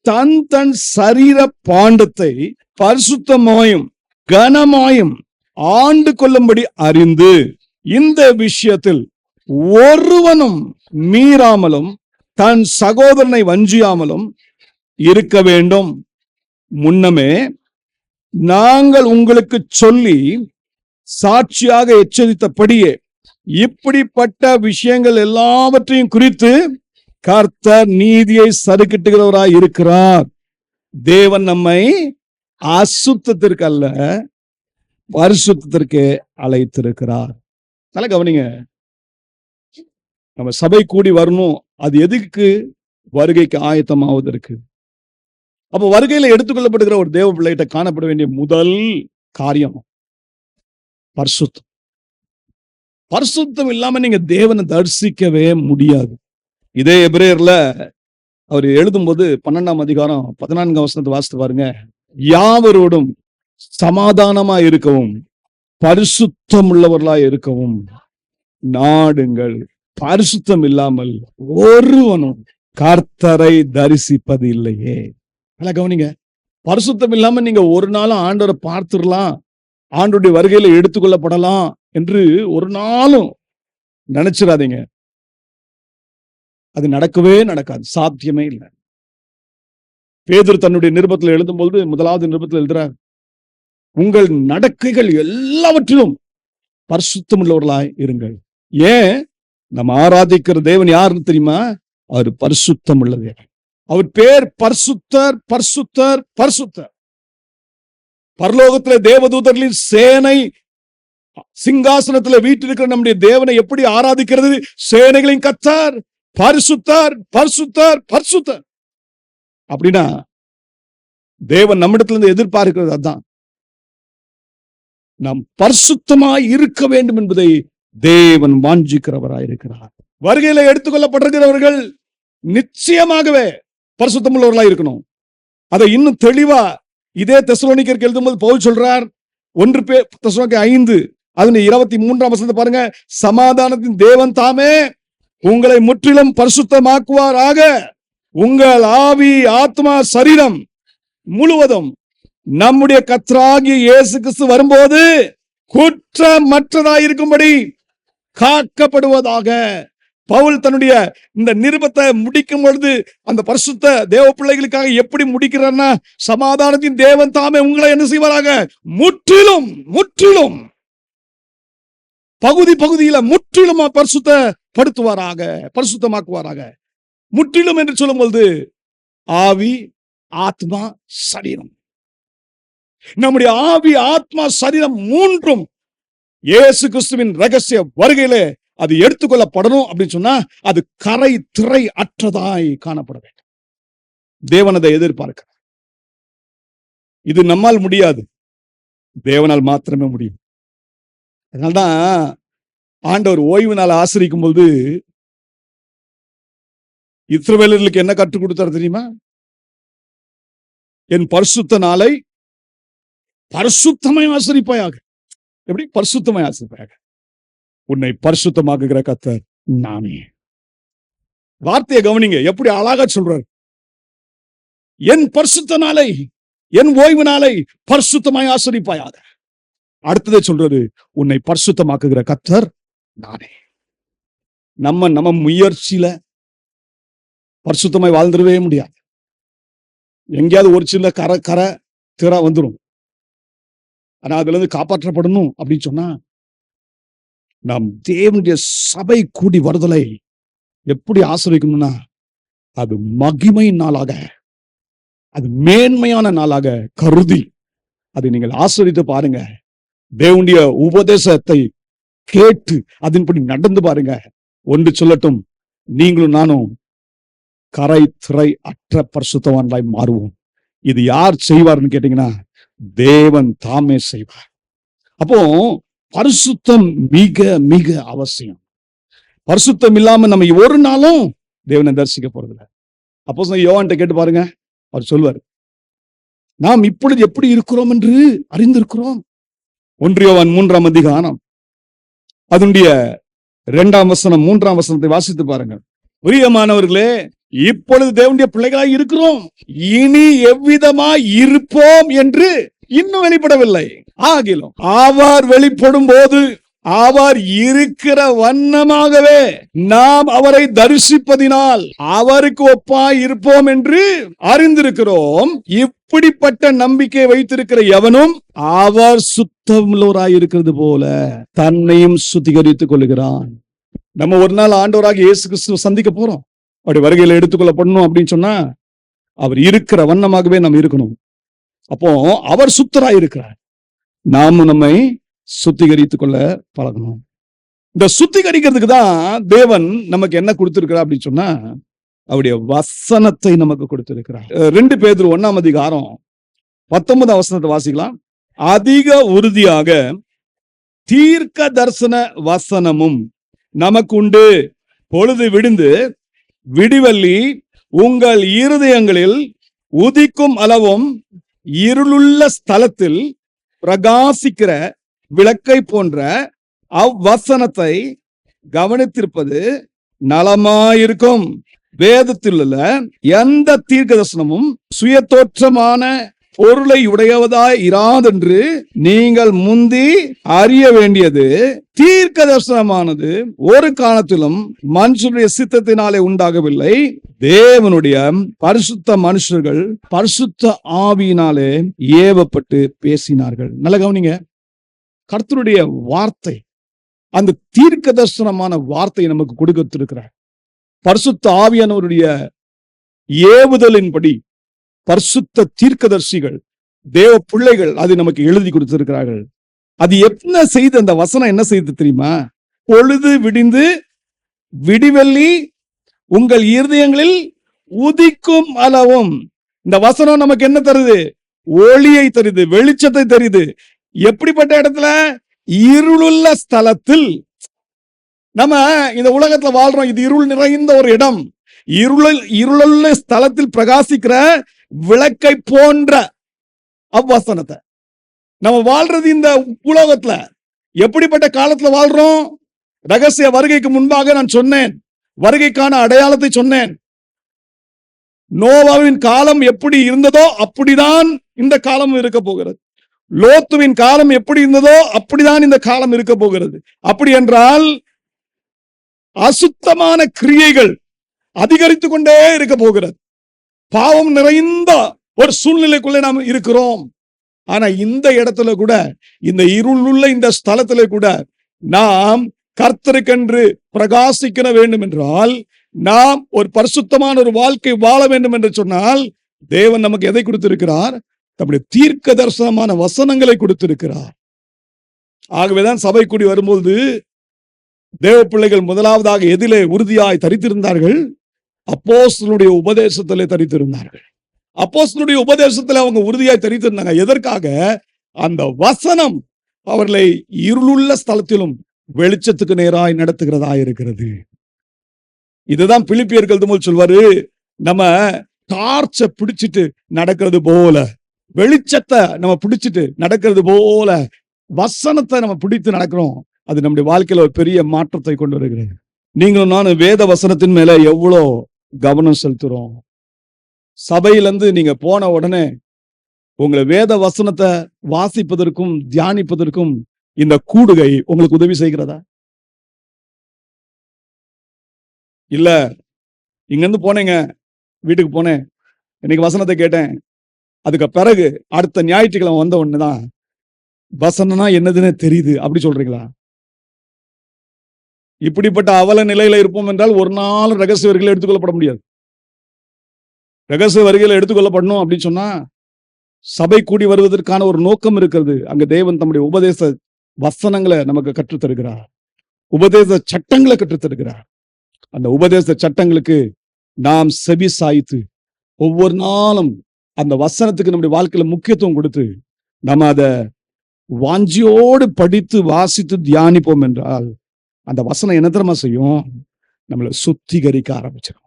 தன் தன் சரீர பாண்டத்தை பரிசுத்தமாயும் கனமாயும் ஆண்டு கொள்ளும்படி அறிந்து இந்த விஷயத்தில் ஒருவனும் மீறாமலும் தன் சகோதரனை வஞ்சியாமலும் இருக்க வேண்டும். முன்னமே நாங்கள் உங்களுக்கு சொல்லி சாட்சியாக எச்சரித்தபடியே இப்படிப்பட்ட விஷயங்கள் எல்லாவற்றையும் குறித்து கர்த்தர் நீதியை சறுக்கிட்டுகிறவராய் இருக்கிறார். தேவன் நம்மை அசுத்தத்திற்கு அல்ல, பரிசுத்தத்திற்கு அழைத்திருக்கிறார். நல்லா கவனிங்க. நம்ம சபை கூடி வரணும். அது எதுக்கு? வருகைக்கு ஆயத்தமாவதற்கு. அப்ப வருகையில எடுத்துக்கொள்ளப்படுகிற ஒரு தேவ பிள்ளைகிட்ட காணப்பட வேண்டிய முதல் காரியம் பரிசுத்தம். பரிசுத்தம் இல்லாம நீங்க தேவனை தரிசிக்கவே முடியாது. இதே எபிரேயர்ல அவர் எழுதும்போது 12ஆம் அதிகாரம் 14ஆம் வசனத்தை வாசித்து பாருங்க. யாவரோடும் சமாதானமா இருக்கவும் பரிசுத்தம் உள்ளவர்களாய் இருக்கவும் நாடுங்கள். பரிசுத்தம் இல்லாமல் ஒருவனும் கர்த்தரை தரிசிப்பது இல்லையே. கவனிங்க. பரிசுத்தம் இல்லாம நீங்க ஒரு நாளும் ஆண்டவரை பார்த்துடலாம், ஆண்டவருடைய வருகையில எடுத்துக்கொள்ளப்படலாம் என்று ஒரு நாளும் நினைச்சிடாதீங்க. அது நடக்கவே நடக்காது, சாத்தியமே இல்லை. பேதுரு தன்னுடைய நிருபத்தில் எழுதும்போது 1வது நிருபத்தில் எழுதுறார், உங்கள் நடக்கைகள் எல்லாவற்றிலும் பரிசுத்தம் உள்ளவர்களாய் இருங்கள். ஏன்? நம்ம ஆராதிக்கிற தேவன் யாருன்னு தெரியுமா? அவர் பரிசுத்தம் உள்ள தேவன். அவர் பேர் பரிசுத்தர், பரிசுத்தர், பரிசுத்தர். பரலோகத்திலே தேவதூதர்களின் சேனை சிங்காசனத்துல வீட்டிருக்கிற நம்முடைய தேவனை எப்படி ஆராதிக்கிறது? சேனைகளின் கர்த்தர் பரிசுத்தர், பரிசுத்தர், பரிசுத்தர். அப்படின்னா தேவன் நம்மிடத்திலிருந்து எதிர்பார்க்கிறது அதான். நாம் பரிசுத்தமாய் இருக்க வேண்டும் என்பதை தேவன் வாஞ்சிக்கிறவராயிருக்கிறார். வருகையில எடுத்துக்கொள்ளப்பட்டிருக்கிறவர்கள் நிச்சயமாகவே பரிசுத்தம் உள்ளவர்களாய் இருக்கணும். அதை இன்னும் தெளிவா இதே தெசலோனிக்கருக்கு எழுதும்போது பவுல் சொல்றார். 1 தெசலோனிக்கர் 5 அதன் 23ஆம் வசனத்தை பாருங்க. சமாதானத்தின் தேவன் தாமே உங்களை முற்றிலும் பரிசுத்தமாக்குவாராக. உங்கள் ஆவி, ஆத்மா, சரீரம் முழுவதும் நம்முடைய கர்த்தராகிய இயேசு கிறிஸ்து வரும்போது குற்றமற்றதாயிருக்கும்படி காக்கப்படுவதாக. பவுல் தன்னுடைய இந்த நிருபத்தை முடிக்கும் பொழுது அந்த பரிசுத்த தேவ பிள்ளைகளுக்காக எப்படி முடிக்கிறார்னா, சமாதானத்தின் தேவன் தாமே உங்களை என்ன செய்வாராக? முற்றிலும், முற்றிலும் பகுதி பகுதியில முற்றிலும் பரிசுத்தப்படுத்துவாராக, பரிசுத்தமாக்குவாராக. முற்றிலும் என்று சொல்லும் பொழுது ஆவி, ஆத்மா, சரீரம். நம்முடைய ஆவி, ஆத்மா, சரீரம் மூன்றும் இயேசு கிறிஸ்துவின் ரகசிய வருகையிலே அது எடுத்துக்கொள்ளப்படணும் அப்படின்னு சொன்னா அது கரை திரை அற்றதாய் காணப்பட வேண்டும். தேவன் அதை எதிர்பார்க்கிறார். இது நம்மால் முடியாது, தேவனால் மாத்திரமே முடியும். அதனால்தான் ஆண்டவர் ஓய்வு நாள் ஆசிரிக்கும் போது இஸ்ரவேலர்களுக்கு என்ன கற்றுக் கொடுத்தார் தெரியுமா? என் பரிசுத்த நாளை பரிசுத்தமாய் ஆசரிப்பாயாக. எப்படி? பரிசுத்தமாய் ஆசரிப்பாயாக. உன்னை பரிசுத்தமாக்குகிற கர்த்தர் நானே. வார்த்தையை கவனிங்க, எப்படி அழகா சொல்றார். என் பரிசுத்த நாளை, என் ஓய்வு நாளை பரிசுத்தமாய் ஆசரிப்பாயாக. அடுத்ததை சொல்றது, உன்னை பரிசுத்தமாக்குகிற கர்த்தர் நானே. நம்ம முயற்சியில பரிசுத்தமாய் வாழ்ந்துடவே முடியாது. எங்கேயாவது ஒரு சின்ன கரை திற வந்துடும். ஆனா அதுல இருந்து காப்பாற்றப்படணும் அப்படின்னு சொன்னா நாம் தேவனுடைய சபை கூடி வருதலை எப்படி ஆசரிக்கணும்னா அது மகிமை நாளாக, அது மேன்மையான நாளாக கருதி அதை நீங்கள் ஆசரித்து பாருங்க. தேவனுடைய உபதேசத்தை கேட்டு அதன்படி நடந்து பாருங்க. ஒன்று சொல்லட்டும், நீங்களும் நானும் கரை திரை அற்ற பரிசுத்தவான்களாய் மாறுவோம். இது யார் செய்வார்னு கேட்டீங்கன்னா தேவன் தாமே செய்வார். அப்போ பரிசுத்தம் மிக மிக அவசியம். பரிசுத்தம் இல்லாம நம்ம ஒரு நாளும் தேவனை தரிசிக்க போறதில்ல. அப்போஸ்தலன் யோவான்கிட்ட கேட்டு பாருங்க, அவர் சொல்வார், நாம் இப்பொழுது எப்படி இருக்கிறோம் என்று அறிந்திருக்கிறோம். 1 யோவான் 3ஆம் அதிகாரம் அதனுடைய 2ஆம் வசனம் 3ஆம் வசனத்தை வாசித்து பாருங்க. பிரியமானவர்களே, இப்பொழுது தேவனுடைய பிள்ளைகளாய் இருக்கிறோம், இனி எவ்விதமாய் இருப்போம் என்று இன்னும் வெளிப்படவில்லை. ஆகிலும் அவர் வெளிப்படும் போது அவர் இருக்கிற வண்ணமாகவே நாம் அவரை தரிசிப்பதினால் அவருக்கு ஒப்பாய் இருப்போம் என்று அறிந்திருக்கிறோம். இப்படிப்பட்ட நம்பிக்கை வைத்திருக்கிற எவனும் அவர் சுத்தமுள்ளவராய் இருக்கிறது போல தன்னையும் சுத்திகரித்துக் கொள்கிறான். நம்ம ஒரு நாள் ஆண்டவராக இயேசு கிறிஸ்துவை சந்திக்க போறோம். அப்படி வருகையில எடுத்துக்கொள்ளப்படணும் அப்படின்னு சொன்னா அவர் இருக்கிற வண்ணமாகவே நாம் இருக்கணும். அப்போ அவர் சுத்தராய் இருக்கிறார், நாமும் நம்மை சுத்திகரித்துக் கொள்ள பழகணும். இந்த சுத்திகரிக்கிறதுக்கு தான் தேவன் நமக்கு என்ன கொடுத்திருக்கிறார் அப்படின்னு சொன்னா அவருடைய வசனத்தை நமக்கு கொடுத்திருக்கிறார். 2 பேதுரு 1ஆம் அதிகாரம் 19ஆம் வசனத்தை வாசிக்கலாம். அதிக உறுதியாக தீர்க்க தரிசன வசனமும் நமக்கு உண்டு. பொழுது விடிந்து விடிவெள்ளி உங்கள் இருதயங்களில் உதிக்கும் அளவும் இருளுள்ள ஸ்தலத்தில் பிரகாசிக்கிற விளக்கை போன்ற அவ்வசனத்தை கவனித்திருப்பது நலமாயிருக்கும். வேதத்தில் உள்ள எந்த தீர்க்க தரிசனமும் சுயதோற்றமான பொருளை உடையவதாய் இராதென்று நீங்கள் முந்தி அறிய வேண்டியது, தீர்க்க தரிசனமானது ஒரு காலத்திலும் மனுஷனுடைய சித்தத்தினாலே உண்டாகவில்லை, தேவனுடைய பரிசுத்த மனுஷர்கள் பரிசுத்த ஆவியினாலே ஏவப்பட்டு பேசினார்கள். நல்ல கவனிங்க, கர்த்தருடைய வார்த்தை அந்த தீர்க்க தரிசனமான வார்த்தையை நமக்கு கொடுத்திருக்கிறார். பரிசுத்த ஆவியானவருடைய ஏவுதலின்படி பரிசுத்த தீர்க்கதரிசிகள், தேவ பிள்ளைகள் அதை நமக்கு எழுதி கொடுத்திருக்கிறார்கள். அது என்ன செய்து, அந்த வசனம் என்ன செய்து தெரியுமா? பொழுது விடிந்து விடிவெள்ளி உங்கள் இருதயங்களில் உதிக்கும் அளவும். இந்த வசனம் நமக்கு என்ன தருது? ஒளியை தருது, வெளிச்சத்தை தருது. எப்படிப்பட்ட இடத்துல? இருளுள்ள ஸ்தலத்தில். நம்ம இந்த உலகத்துல வாழ்றோம், இது இருள் நிறைந்த ஒரு இடம். இருளுள்ள ஸ்தலத்தில் பிரகாசிக்கிற விளக்கை போன்ற அவ்வசனத்தை நம்ம வாழ்றது. இந்த உலகத்துல எப்படிப்பட்ட காலத்துல வாழ்றோம்? ரகசிய வருகைக்கு முன்பாக நான் சொன்னேன், வருகைக்கான அடையாளத்தை சொன்னேன். நோவாவின் காலம் எப்படி இருந்ததோ அப்படிதான் இந்த காலம் இருக்க போகிறது. லோத்துவின் காலம் எப்படி இருந்ததோ அப்படிதான் இந்த காலம் இருக்க போகிறது. அப்படி என்றால் அசுத்தமான கிரியைகள் அதிகரித்துக் கொண்டே இருக்க போகிறது. பாவம் நிறைந்த ஒரு சூழ்நிலைக்குள்ளே நாம் இருக்கிறோம். ஆனா இந்த இடத்துல கூட, இந்த இருளுள்ள இந்த ஸ்தலத்துல கூட நாம் கர்த்தருக்கென்று பிரகாசிக்க வேண்டும் என்றால், நாம் ஒரு பரிசுத்தமான ஒரு வாழ்க்கை வாழ வேண்டும் என்று சொன்னால், தேவன் நமக்கு எதை கொடுத்திருக்கிறார்? நம்முடைய தீர்க்க தரிசனமான வசனங்களை கொடுத்திருக்கிறார். ஆகவேதான் சபை கூடி வரும்போது தேவ பிள்ளைகள் முதலாவதாக எதிலே உறுதியாய் தரித்திருந்தார்கள்? அப்போஸ்தலனுடைய உபதேசத்திலே தரித்திருந்தார்கள். அப்போஸ்தலனுடைய உபதேசத்தில் அவங்க உறுதியாய் தரித்திருந்தாங்க. எதற்காக? அந்த வசனம் அவர்களை இருளுள்ள ஸ்தலத்திலும் வெளிச்சத்துக்கு நேராய் நடத்துகிறதா இருக்கிறது. இதுதான் பிலிப்பியர்கள் சொல்வாரு, நம்ம டார்ச்சை பிடிச்சிட்டு நடக்கிறது போல, வெளிச்சத்தை நம்ம பிடிச்சிட்டு நடக்கிறது போல வசனத்தை நம்ம பிடித்து நடக்கிறோம். அது நம்முடைய வாழ்க்கையில ஒரு பெரிய மாற்றத்தை கொண்டு வருகிறது. நீங்களும் நானும் வேத வசனத்தின் மேல எவ்வளோ கவனம் செலுத்துறோம்? சபையிலிருந்து நீங்க போன உடனே உங்களை வேத வசனத்தை வாசிப்பதற்கும் தியானிப்பதற்கும் இந்த கூடுகை உங்களுக்கு உதவி செய்கிறதா? இல்ல, இங்கிருந்து போனேங்க, வீட்டுக்கு போனேன், இன்னைக்கு வசனத்தை கேட்டேன், அதுக்கு பிறகு அடுத்த ஞாயிற்றுக்கிழமை வந்த உடனேதான் வசனம்னா என்னதுன்னு தெரியுது, அப்படி சொல்றீங்களா? இப்படிப்பட்ட அவல நிலையில இருப்போம் என்றால் ஒரு நாள் ரகசிய வருகையில் எடுத்துக்கொள்ளப்பட முடியாது. ரகசிய வருகையில் எடுத்துக்கொள்ளப்படணும் அப்படின்னு சொன்னா சபை கூடி வருவதற்கான ஒரு நோக்கம் இருக்கிறது. அங்க தேவன் தம்முடைய உபதேச வசனங்களை நமக்கு கற்றுத்தருகிறார், உபதேச சட்டங்களை கற்றுத்தருகிறார். அந்த உபதேச சட்டங்களுக்கு நாம் செவி சாய்த்து ஒவ்வொரு நாளும் அந்த வசனத்துக்கு நம்முடைய வாழ்க்கையில முக்கியத்துவம் கொடுத்து நம்ம அதை வாஞ்சியோடு படித்து வாசித்து தியானிப்போம் என்றால் அந்த வசனம் என்ன தெரியுமா செய்யும்? நம்மளை சுத்திகரிக்க ஆரம்பிச்சிடும்.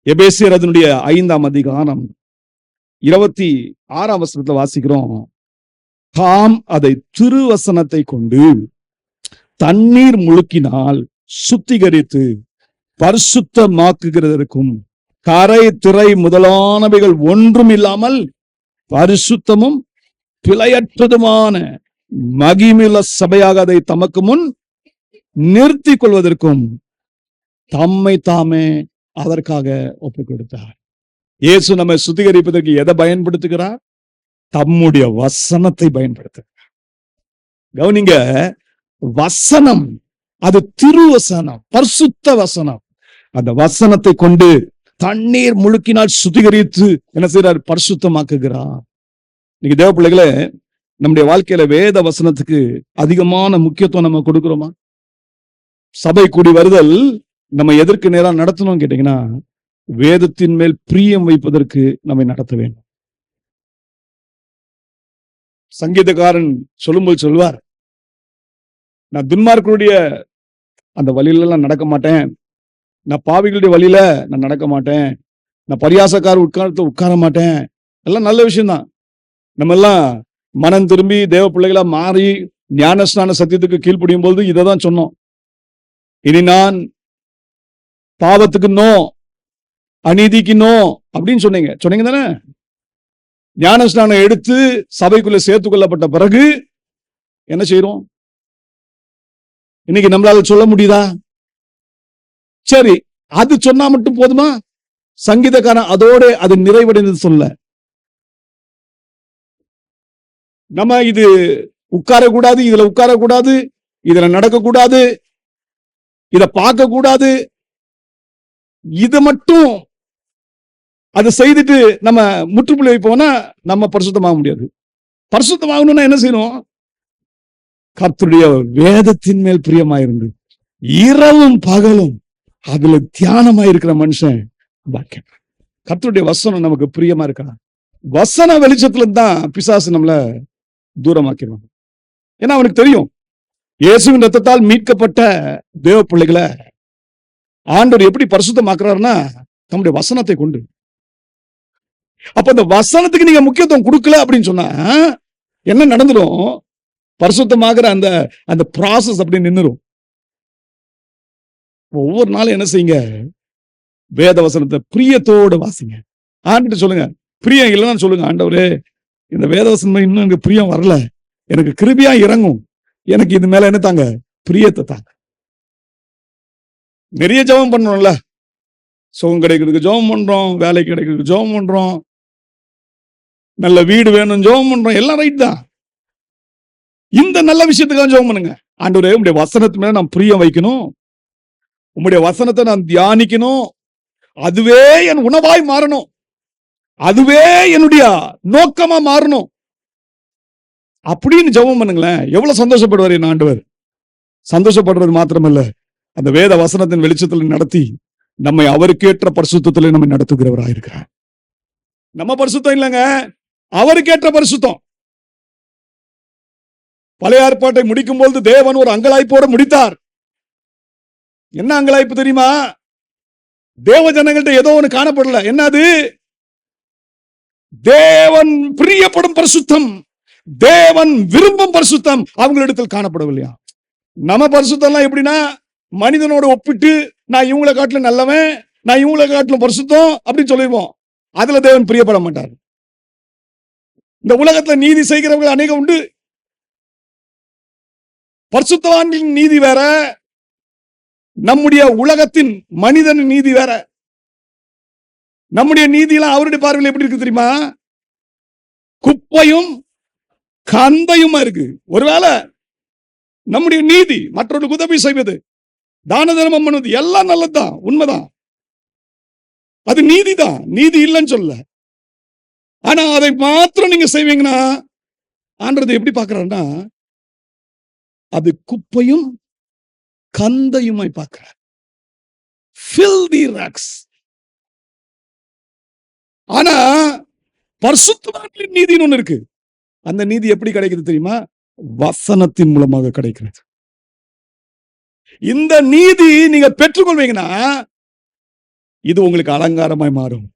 எபேசியர் அதனுடைய 5ஆம் அதிகாரம் 26ஆம் வசனத்துல வாசிக்கிறோம், தாம் அதை திருவசனத்தை கொண்டு தண்ணீர் முழுக்கினால் சுத்திகரித்து பரிசுத்தமாக்குகிறதற்கும் கரை திரை முதலானவைகள் ஒன்றும் இல்லாமல் பரிசுத்தமும் பிழையற்றதுமான மகிமையுள்ள சபையாக அதை தமக்கு முன் நிறுத்தி கொள்வதற்கும் தம்மை தாமே அதற்காக ஒப்புக் கொடுத்தார். இயேசு நம்மை சுத்திகரிப்பதற்கு எதை பயன்படுத்துகிறார்? தம்முடைய வசனத்தை பயன்படுத்துகிறார். கவனிங்க, வசனம் அது திருவசனம், பரிசுத்த வசனம். அந்த வசனத்தை கொண்டு தண்ணீர் முழுக்கினால் சுத்திகரித்து என்ன செய்யறார்? பரிசுத்தமாக்குகிறார். இன்னைக்கு தேவ பிள்ளைகளே, நம்முடைய வாழ்க்கையில வேத வசனத்துக்கு அதிகமான முக்கியத்துவம் நம்ம கொடுக்கிறோமா? சபை கூடி வருதல் நம்ம எதற்கு நேரா நடத்தணும் கேட்டீங்கன்னா, வேதத்தின் மேல் பிரியம் வைப்பதற்கு நம்மை நடத்த வேண்டும். சங்கீதக்காரன் சொல்லும்போது சொல்வார், நான் துன்மார்க்கருடைய அந்த வழியில நடக்க மாட்டேன், நான் பாவிகளுடைய வழியில நான் நடக்க மாட்டேன், நான் பரியாசக்கார உட்கார மாட்டேன். எல்லாம் நல்ல விஷயம்தான். நம்ம எல்லாம் மனம் திரும்பி தேவ பிள்ளைகளா மாறி ஞானஸ்நான சத்தியத்துக்கு கீழ்ப்படியும் போது இதை தான் சொன்னோம். இனி நான் பாவத்துக்கு நோ, அநீதிக்கு நோ அப்படின்னு சொன்னீங்க தானே? ஞானஸ்நானம் எடுத்து சபைக்குள்ள சேர்த்துக் கொள்ளப்பட்ட பிறகு என்ன செய்யறோம்? இன்னைக்கு நம்மளால சொல்ல முடியுதா? சரி, அது சொன்னா மட்டும் போதுமா? சங்கீதக்காரன் அதோட அது நிறைவடைந்தது சொல்ல. நம்ம இது உட்காரக்கூடாது, இதுல உட்காரக்கூடாது, இதுல நடக்கக்கூடாது, இத பார்க்க கூடாது, இது மட்டும் அதை செய்துட்டு நம்ம முற்றுப்புள்ளி வைப்போம்னா நம்ம பரிசுத்தமாக முடியாது. பரிசுத்தமாகணும்னா என்ன செய்யணும்? கர்த்தருடைய வேதத்தின் மேல் பிரியமாயிருந்து இரவும் பகலும் அதுல தியானமாயிருக்கிற மனுஷன் பாக்கியம். கர்த்தருடைய வசனம் நமக்கு பிரியமா இருக்கா? வசன வெளிச்சத்துல தான் பிசாசு நம்மள தூரமாக்கிடுவாங்க. ஏன்னா அவனுக்கு தெரியும், இயேசுவின் ரத்தத்தால் மீட்கப்பட்ட தேவ பிள்ளைகளை ஆண்டவர் எப்படி பரிசுத்தமாக்குறாருன்னா நம்முடைய வசனத்தை கொண்டு. அப்ப அந்த வசனத்துக்கு நீங்க முக்கியத்துவம் கொடுக்கல அப்படின்னு சொன்னா என்ன நடந்துடும்? பரிசுத்தமாகிற அந்த அந்த ப்ராசஸ் அப்படி நின்னுரும். ஒவ்வொரு நாளும் என்ன செய்யுங்க? வேத வசனத்தை பிரியத்தோடு வாசிங்க. ஆண்டுட்டு சொல்லுங்க, பிரியம் இல்லைன்னு சொல்லுங்க, ஆண்டவரே இந்த வேத வசனம் இன்னும் எனக்கு பிரியம் வரல, எனக்கு கிருபையா இறங்கும், எனக்கு இது மேல என்ன தாங்க? பிரியத்தை தாங்க. நிறைய ஜெபம் பண்ணணும்ல, சுகம் கிடைக்கிறதுக்கு ஜெபம் பண்றோம், வேலை கிடைக்கிறதுக்கு ஜெபம் பண்றோம், நல்ல வீடு வேணும் ஜெபம் பண்றோம், எல்லாம் ரைட் தான். இந்த நல்ல விஷயத்துக்காக ஜெபம் பண்ணுங்க. ஆண்டவரே உம்முடைய வசனத்து மேல நான் பிரியம் வைக்கணும், உம்முடைய வசனத்தை நான் தியானிக்கணும், அதுவே என் உணவாய் மாறணும், அதுவே என்னுடைய நோக்கமா மாறணும் அப்படின்னு ஜெபம் பண்ணுங்களேன். எவ்வளவு சந்தோஷப்படுவார் என் ஆண்டவர். சந்தோஷப்படுறது மாத்திரமல்ல, அந்த வேத வசனத்தின் வெளிச்சத்தில் நடத்தி நம்மை அவருக்கேற்ற பரிசுத்தத்தில் நம்மை நடத்துகிறவராயிருக்கிறார். நம்ம பரிசுத்தம் இல்லைங்க, அவருக்கேற்ற பரிசுத்தம். பழைய ஏற்பாட்டை முடிக்கும் பொழுது தேவன் ஒரு அங்கலாய்ப்போடு முடித்தார். என்ன அங்கலாய்ப்பு தெரியுமா? தேவ ஜனங்கள்ட்ட ஏதோ ஒன்று காணப்படல. என்னது? தேவன் பிரியப்படும் பரிசுத்தம், தேவன் விரும்பும் பரிசுத்தம் அவங்களிடத்தில் காணப்படவில்லையா? நம்ம பரிசுத்தம் எப்படின்னா, மனிதனோட ஒப்பிட்டு நான் இவங்களை காட்டிலும் நல்லவன், நான் இவங்களை காட்டிலும் பரிசுத்தம் அப்படின்னு சொல்லிடுவோம். அதுல தேவன் பிரியப்பட மாட்டார். இந்த உலகத்துல நீதி செய்கிறவர்கள் அநேகம் உண்டு. பரிசுத்தவான்களின் நீதி வேற, நம்முடைய உலகத்தின் மனிதன் நீதி வேற. நம்முடைய நீதியெல்லாம் அவருடைய பார்வையில் எப்படி இருக்கு தெரியுமா? குப்பையும் கந்தையுமா இருக்கு. ஒருவேளை நம்முடைய நீதி மற்றவர்களுக்கு உதவி செய்வது, தான தர்மம் பண்ணுவது எல்லாம் நல்லதுதான், உண்மைதான், அது நீதிதான், நீதி இல்லைன்னு சொல்ல. ஆனா அதை மாத்திரம் நீங்க செய்வீங்கன்னா ஆண்டவர் எப்படி பார்க்கிறாருன்னா, அது குப்பையும் கந்தையுமாய் பார்க்கிறார். filthy rags. ஆனா பரிசுத்தவான்களின் நீதின்னு ஒண்ணு இருக்கு. அந்த நீதி எப்படி கிடைக்குது தெரியுமா? வசனத்தின் மூலமாக கிடைக்கிறது. இந்த நீதி நீங்க பெற்றுக்கொள்வீங்கன்னா இது உங்களுக்கு அலங்காரமாய் மாறும்.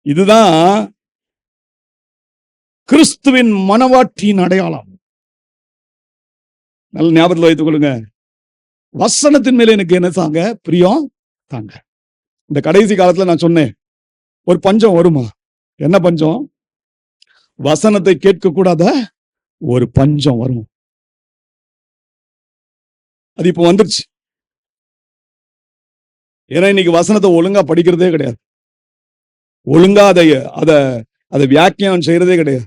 இதுதான் கிறிஸ்துவின் மனவாட்டியின் அடையாளம். நல்ல ஞாபகத்தில் வைத்துக் கொள்ளுங்க. வசனத்தின் மேல எனக்கு என்ன தாங்க? பிரியம் தாங்க. இந்த கடைசி காலத்துல நான் சொன்னேன், ஒரு பஞ்சம் வருமா? என்ன பஞ்சம்? வசனத்தை கேட்க கூடாத ஒரு பஞ்சம் வரும். அது இப்ப வந்துருச்சு. ஏன்னா இன்னைக்கு வசனத்தை ஒழுங்கா படிக்கிறதே கிடையாது, ஒழுங்கா அதை வியாக்கியானம் செய்யறதே கிடையாது.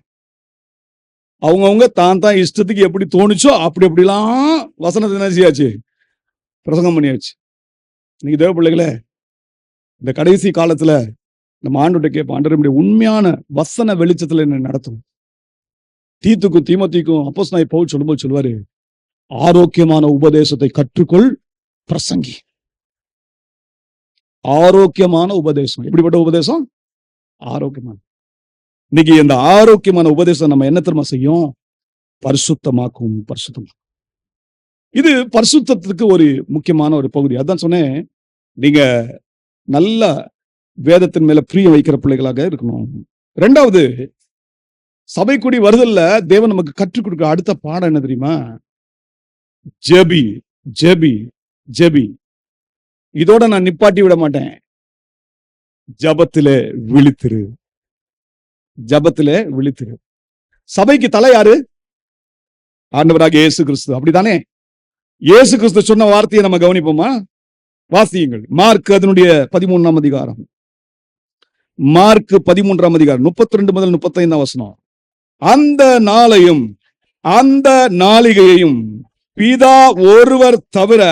அவங்கவுங்க தான் இஷ்டத்துக்கு எப்படி தோணுச்சோ அப்படி அப்படிலாம் வசனத்தை என்ன செய்யாச்சு? பிரசங்கம் பண்ணியாச்சு. இன்னைக்கு தேவ பிள்ளைகளே, இந்த கடைசி காலத்துல நம்ம ஆண்டவர்கிட்ட கேட்போம், ஆண்டவருடைய உண்மையான வசன வெளிச்சத்துல என்ன நடத்தும்? தீத்துக்கும் தீமோத்தேயுக்கும் அப்போஸ்தலனாகிய பவுல் சொல்லும்போது சொல்லுவாரு, ஆரோக்கியமான உபதேசத்தை கற்றுக்கொள் பிரசங்கி. ஆரோக்கியமான உபதேசம். எப்படிப்பட்ட உபதேசம்? ஆரோக்கியமான. இன்னைக்கு இந்த ஆரோக்கியமான உபதேசம் நம்ம என்ன தெரியுமா செய்யும்? பரிசுத்தமாக்கும். பரிசுத்தமாக்கும். இது பரிசுத்தத்துக்கு ஒரு முக்கியமான ஒரு பகுதி. அதான் சொன்னேன், நீங்க நல்ல வேதத்தின் மேல பிரியம் வைக்கிற பிள்ளைகளாக இருக்கணும். இரண்டாவது, சபை கூடி வருதல்ல தேவன் நமக்கு கற்றுக் கொடுக்க அடுத்த பாடம் என்ன தெரியுமா? ஜெபி, ஜெபி, ஜெபி. இதோட நான் நிப்பாட்டி விட மாட்டேன். ஜபத்திலே விழித்திரு, ஜபத்திலே விழித்திரு. சபைக்கு தலை யாரு? ஆண்டவராக இயேசு கிறிஸ்து. அப்படித்தானே? இயேசு கிறிஸ்து சொன்ன வார்த்தையை நம்ம கவனிப்போமா? வாசியுங்கள். மார்க் அதனுடைய 13ஆம் அதிகாரம். மார்க் 13ஆம் அதிகாரம் 32 முதல் 35 வசனம். அந்த நாளையும் அந்த நாளிகையையும் பிதா ஒருவர் தவிர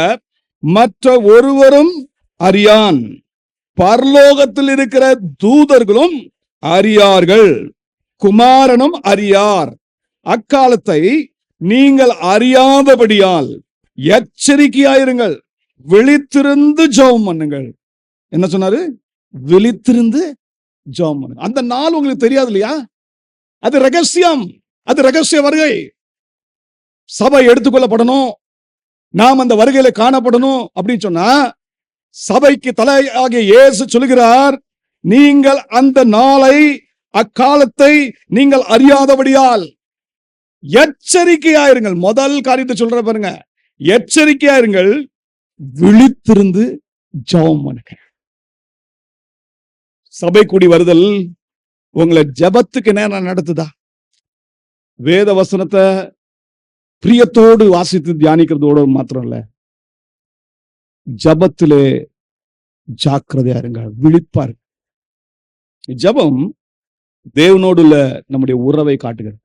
மற்ற ஒருவரும் அறியான், பரலோகத்தில் இருக்கிற தூதர்களும் அறியார்கள், குமாரனும் அறியார். அக்காலத்தை நீங்கள் அறியாதபடியால் எச்சரிக்கையாயிருங்கள், விழித்திருந்து ஜெபம் பண்ணுங்கள். என்ன சொன்னாரு? விழித்திருந்து ஜெபம் பண்ணுங்க. அந்த நாள் உங்களுக்கு தெரியாது இல்லையா? அது ரகசியம், அது ரகசிய வருகை. சபை எடுத்துக்கொள்ளப்படணும், நாம் அந்த வருகையில காணப்படணும் அப்படின்னு சொன்னா, சபைக்கு தலையாகிய இயேசு சொல்கிறார், நீங்கள் அந்த நாளை, அக்காலத்தை நீங்கள் அறியாதபடியால் எச்சரிக்கையாயிருங்கள். முதல் காரியத்தை சொல்ற பாருங்க, எச்சரிக்கையாயிருங்கள், விழித்திருந்து ஜெபம் பண்ணுங்க. சபை கூடி வருதல் உங்களை ஜெபத்துக்கு நேரம் நடத்துதா? வேத வசனத்தை பிரியத்தோடு வாசித்து தியானிக்கிறதோடு மாத்திரம் இல்ல, ஜபத்திலே ஜாக்கிரதையா இருங்க, விழிப்பாரு. ஜபம் தேவனோடு உள்ள நம்முடைய உறவை காட்டுகிறது.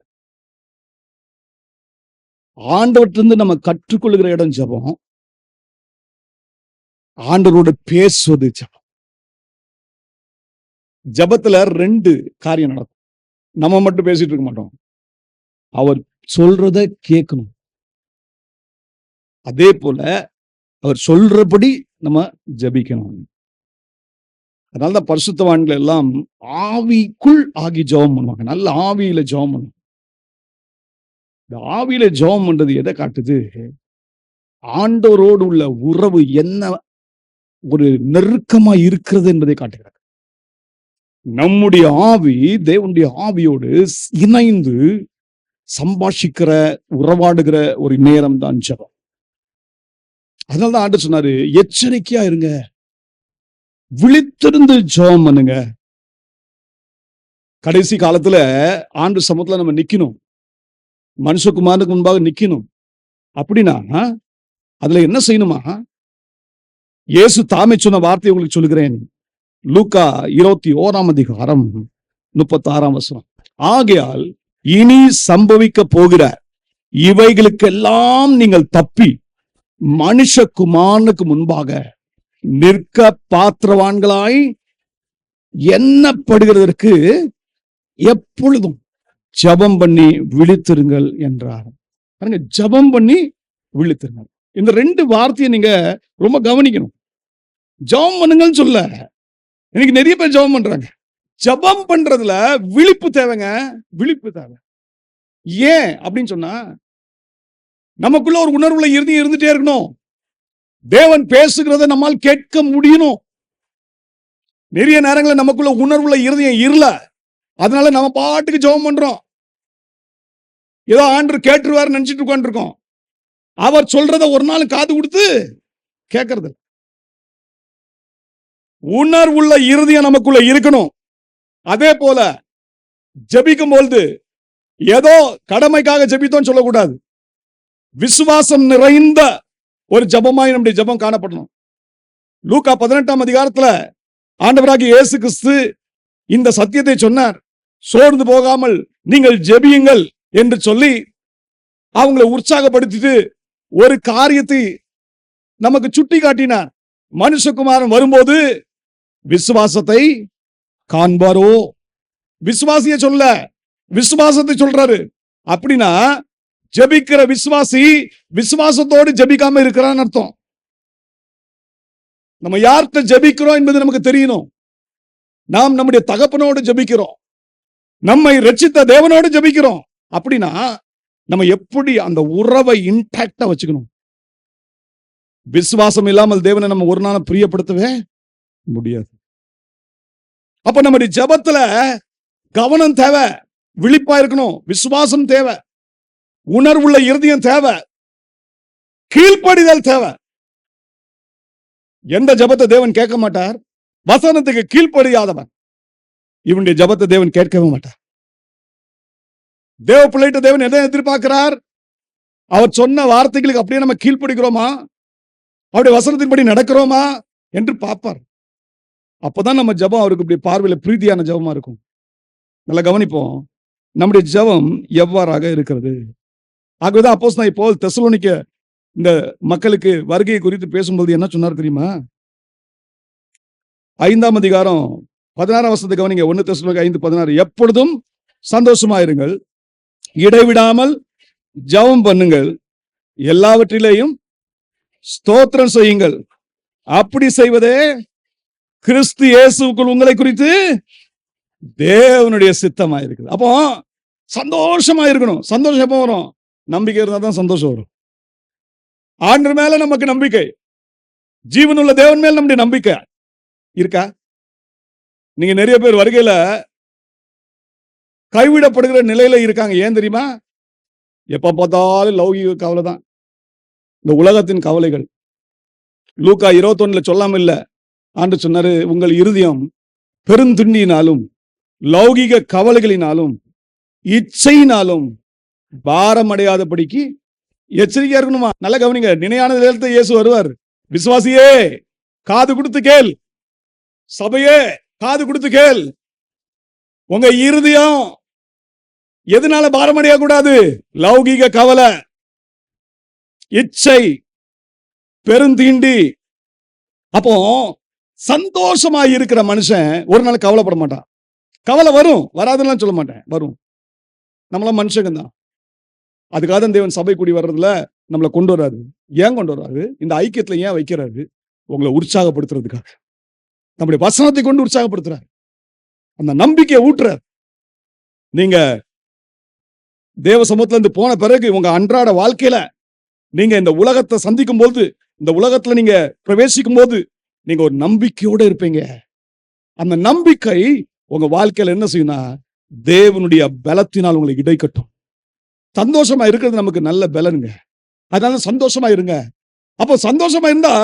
ஆண்டவற்றிலிருந்து நம்ம கற்றுக்கொள்கிற இடம் ஜபம், ஆண்டவரோடு பேசுவது ஜபம். ஜபத்துல 2 காரியம் நடக்கும். நம்ம மட்டும் பேசிட்டு இருக்க மாட்டோம், அவர் சொல்றத கேட்கணும். அதே போல அவர் சொல்றபடி நம்ம ஜபிக்கணும். அதனாலதான் பரிசுத்தவான்கள் எல்லாம் ஆவிக்குள் ஆகி ஜெபம் பண்ணுவாங்க. நல்ல ஆவியில ஜெபம் பண்ணுவாங்க. இந்த ஆவியில ஜெபம் பண்றது எதை காட்டுது? ஆண்டவரோடு உள்ள உறவு என்ன ஒரு நெருக்கமா இருக்கிறது என்பதை காட்டுகிறது. நம்முடைய ஆவி தேவனுடைய ஆவியோடு இணைந்து சம்பாஷிக்கிற, உறவாடுகிற ஒரு நேரம் தான் ஜெபம். அதனாலதான் ஆண்டு சொன்னாரு, எச்சரிக்கையா இருங்க, விழித்திருந்து ஜெபம் பண்ணுங்க. கடைசி காலத்துல ஆண்டு சமூகத்துல நம்ம நிக்கணும், மனுஷகுமாரனுக்கு முன்பாக நிக்கணும். அப்படின்னா அதுல என்ன செய்யணுமா? இயேசு தாமே சொன்ன வார்த்தையை உங்களுக்கு சொல்லுகிறேன். லூக்கா 21:36. ஆகையால் இனி சம்பவிக்க போகிற இவைகளுக்கெல்லாம் நீங்கள் தப்பி மனுஷகுமாரனுக்கு முன்பாக நிற்க பாத்திரவான்களாய் எண்ணப்படுகிறதற்கு எப்பொழுதும் ஜெபம் பண்ணி விழித்திருங்கள் என்றார். ஜெபம் பண்ணி விழித்திருங்கள். இந்த 2 வார்த்தையை நீங்க ரொம்ப கவனிக்கணும். ஜெபம் பண்ணுங்கன்னு சொல்ல, இன்னைக்கு நிறைய பேர் ஜெபம் பண்றாங்க. ஜெபம் பண்றதுல விழிப்பு தேவைங்க, விழிப்பு தேவை. ஏன் அப்படின்னு சொன்னா, நமக்குள்ள ஒரு உணர்வுல இருந்துட்டே இருக்கணும். தேவன் பேசுகிறத நம்மால் கேட்க முடியணும். நிறைய நேரங்களில் நமக்குள்ள உணர்வுல இருதயம் இருல, அதனால நம்ம பாட்டுக்கு ஜெபம் பண்றோம். ஏதோ ஆண்டவர் கேட்டுருவாரு நினைச்சிட்டு உட்காந்துருக்கோம். அவர் சொல்றத ஒரு நாள் காது கொடுத்து கேட்கறது. உணர்வுள்ள இருதயம் நமக்குள்ள இருக்கணும். அதே போல ஜெபிக்கும் பொழுது ஏதோ கடமைக்காக ஜெபித்தோம் சொல்லக்கூடாது. விசுவாசம் நிறைந்த ஒரு ஜெபமாய் நம்முடைய ஜெபம் காணப்படணும். லூக்கா 18 ஆண்டவராகிய இயேசு கிறிஸ்து இந்த சத்தியத்தை சொன்னார். சோர்ந்து போகாமல் நீங்கள் ஜெபியுங்கள் என்று சொல்லி அவங்களை உற்சாகப்படுத்திட்டு ஒரு காரியத்தை நமக்கு சுட்டி காட்டினார். மனுஷகுமாரன் வரும்போது விசுவாசத்தை காண்பாரோ. விசுவாசிய சொல்ல, விசுவாசத்தை சொல்றாரு. அப்படின்னா ஜெபிக்கிற விசுவாசி விசுவாசத்தோடு ஜெபிக்காம இருக்கிறான்னு அர்த்தம். நம்ம யார்கிட்ட ஜெபிக்கிறோம் என்பது நமக்கு தெரியணும். நாம் நம்முடைய தகப்பனோடு ஜெபிக்கிறோம், நம்மை ரட்சித்த தேவனோடு ஜெபிக்கிறோம். அப்படின்னா நம்ம எப்படி அந்த உறவை இன்டாக்டா வச்சுக்கணும். விசுவாசம் இல்லாமல் தேவனை நம்ம ஒரு நாள் பிரியப்படுத்தவே முடியாது. அப்ப நம்முடைய ஜெபத்துல கவனம் தேவை, விழிப்பா இருக்கணும், விசுவாசம் தேவை, உணர்வுள்ள இருதயம் தேவை, கீழ்ப்படிதல் தேவை. எந்த ஜெபத்தை தேவன் கேட்க மாட்டார்? வசனத்துக்கு கீழ்ப்படியாதவன் இவனுடைய ஜெபத்தை தேவன் கேட்கவே மாட்டார். தேவ பிள்ளைகிட்ட தேவன் எதை எதிர்பார்க்கிறார்? அவர் சொன்ன வார்த்தைகளுக்கு அப்படியே நம்ம கீழ்ப்படிக்கிறோமா, அவருடைய வசனத்தின்படி நடக்கிறோமா என்று பார்ப்பார். அப்பதான் நம்ம ஜெபம் அவருக்கு இப்படி பார்வையில பிரீதியான ஜெபமா இருக்கும். நல்லா கவனிப்போம், நம்முடைய ஜெபம் எவ்வாறாக இருக்கிறது. ஆகவேதான் அப்போஸ்தலனாகிய பவுல் தெசலோனிக்க இந்த மக்களுக்கு வருகை குறித்து பேசும்போது என்ன சொன்னார் தெரியுமா? 5ஆம் அதிகாரம் 16ஆம் வசனத்தை கவனிங்க. 1 தெசலோனிக்கேயர் 5:16. எப்பொழுதும் சந்தோஷமா இருங்கள், இடைவிடாமல் ஜெபம் பண்ணுங்கள், எல்லாவற்றிலேயும் ஸ்தோத்திரம் செய்யுங்கள். அப்படி செய்வதே கிறிஸ்து இயேசுவுக்குள் உங்களை குறித்து தேவனுடைய சித்தமா இருக்குது. அப்போ சந்தோஷமா இருக்கணும். சந்தோஷம் எப்போ வரும்? நம்பிக்கை இருந்தா தான் சந்தோஷம் வரும். ஆண்டவர் மேல நமக்கு நம்பிக்கை, ஜீவனுள்ள தேவன் மேல் நம்முடைய நம்பிக்கை இருக்கா? நீங்க நிறைய பேர் வருகையில கைவிடப்படுகிற நிலையில இருக்காங்க. ஏன் தெரியுமா? எப்ப பார்த்தாலும் லௌகிக கவலை தான், இந்த உலகத்தின் கவலைகள். லூக்கா 21 சொல்லாம இல்ல, ஆண்டு சொன்னாரு, உங்கள் இருதயம் பெருந்துண்டியினாலும் லௌகிக கவலைகளினாலும் இச்சையினாலும் பாரம் அடையாதபடிக்கு எச்சரிக்கையா இருக்கணுமா? நல்ல கவனிங்க. நினையான நேரத்தில் இயேசு வருவார். விசுவாசியே காது கொடுத்து கேள், சபையே காது கொடுத்து கேள். உங்க இருதயம் எதனால பாரம் அடைய கூடாது? லௌகிக கவலை, இச்சை, பெருந்தீண்டி. அப்போ சந்தோஷமா இருக்கிற மனுஷன் ஒரு நாள் கவலைப்பட மாட்டான். கவலை வரும், வராதுன்னு சொல்ல மாட்டேன், வரும். நம்மளாம் மனுஷங்க தான். அதுக்காக தான் தேவன் சபை கூடி வர்றதுல நம்மளை கொண்டு வராது. ஏன் கொண்டு வராது? இந்த ஐக்கியத்துல ஏன் வைக்கிறாரு? உங்களை உற்சாகப்படுத்துறதுக்காக. நம்முடைய வசனத்தை கொண்டு உற்சாகப்படுத்துறாரு, அந்த நம்பிக்கையை ஊட்டுறார். நீங்க தேவ சமூகத்துல இருந்து போன பிறகு உங்க அன்றாட வாழ்க்கையில நீங்க இந்த உலகத்தை சந்திக்கும் போது, இந்த உலகத்துல நீங்க பிரவேசிக்கும் போது நீங்க ஒரு நம்பிக்கையோட இருப்பீங்க. அந்த நம்பிக்கை உங்க வாழ்க்கையில என்ன செய்யும்னா, தேவனுடைய பலத்தினால் உங்களை இடைக்கட்டும். சந்தோஷமா இருக்கிறது நமக்கு நல்ல பலனுங்க. அதனால சந்தோஷமா இருங்க. அப்போ சந்தோஷமா இருந்தா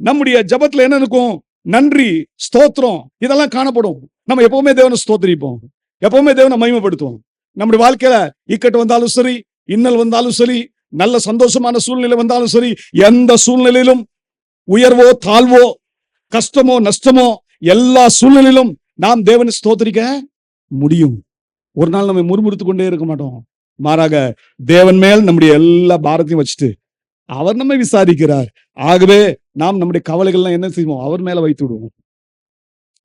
நம்முடைய ஜெபத்துல என்ன இருக்கும்? நன்றி, ஸ்தோத்திரம், இதெல்லாம் காணப்படும். நம்ம எப்பவுமே தேவனை ஸ்தோத்திரிப்போம், எப்பவுமே தேவனை மகிமைப்படுத்துவோம். நம்முடைய வாழ்க்கையில இக்கட்டு வந்தாலும் சரி, இன்னல் வந்தாலும் சரி, நல்ல சந்தோஷமான சூழ்நிலை வந்தாலும் சரி, எந்த சூழ்நிலையிலும் உயர்வோ தாழ்வோ கஷ்டமோ நஷ்டமோ எல்லா சூழ்நிலையிலும் நாம் தேவனை ஸ்தோத்திரிக்க முடியும். ஒரு நாள் நம்ம முறுமுறுத்து கொண்டே இருக்க மாட்டோம். மாறாக தேவன் மேல் நம்முடைய எல்லா பாரத்தையும் வச்சுட்டு அவர் நம்மை விசாரிக்கிறார். ஆகவே நாம் நம்முடைய கவலைகள்லாம் என்ன செய்வோம்? அவர் மேல வைத்து விடுவோம்.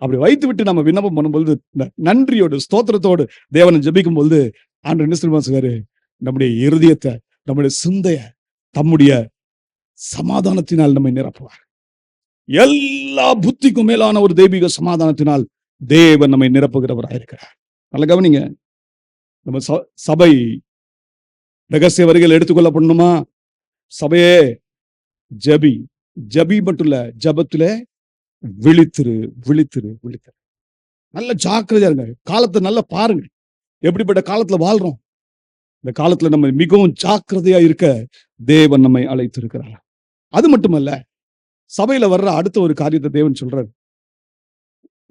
அப்படி வைத்து விட்டு நம்ம விண்ணப்பம் பண்ணும்பொழுது, இந்த நன்றியோடு ஸ்தோத்திரத்தோடு தேவனை ஜெபிக்கும் பொழுது ஆண்டவர் என்ன சொல்லுவாரு? நம்முடைய இருதயத்தை, நம்முடைய சிந்தைய தம்முடைய சமாதானத்தினால் நம்மை நிரப்புவார். எல்லா புத்திக்கும் மேலான ஒரு தெய்வீக சமாதானத்தினால் தேவன் நம்மை நிரப்புகிறவராக இருக்கிறார். நல்ல கவனிங்க. நம்ம சபை ரகசிய வருகையில் எடுத்துக்கொள்ளப்படணுமா? சபையே ஜபி, ஜபி மட்டும் இல்ல, ஜபத்திலே விழித்திரு, விழித்திரு, விழித்திரு. நல்ல ஜாக்கிரதையா இருங்க. காலத்தை நல்லா பாருங்க, எப்படிப்பட்ட காலத்துல வாழ்றோம். இந்த காலத்துல நம்ம மிகவும் ஜாக்கிரதையா இருக்க தேவன் நம்மை அழைத்திருக்கிறார். அது மட்டுமல்ல, சபையில வர்ற அடுத்த ஒரு காரியத்தை தேவன் சொல்றாரு.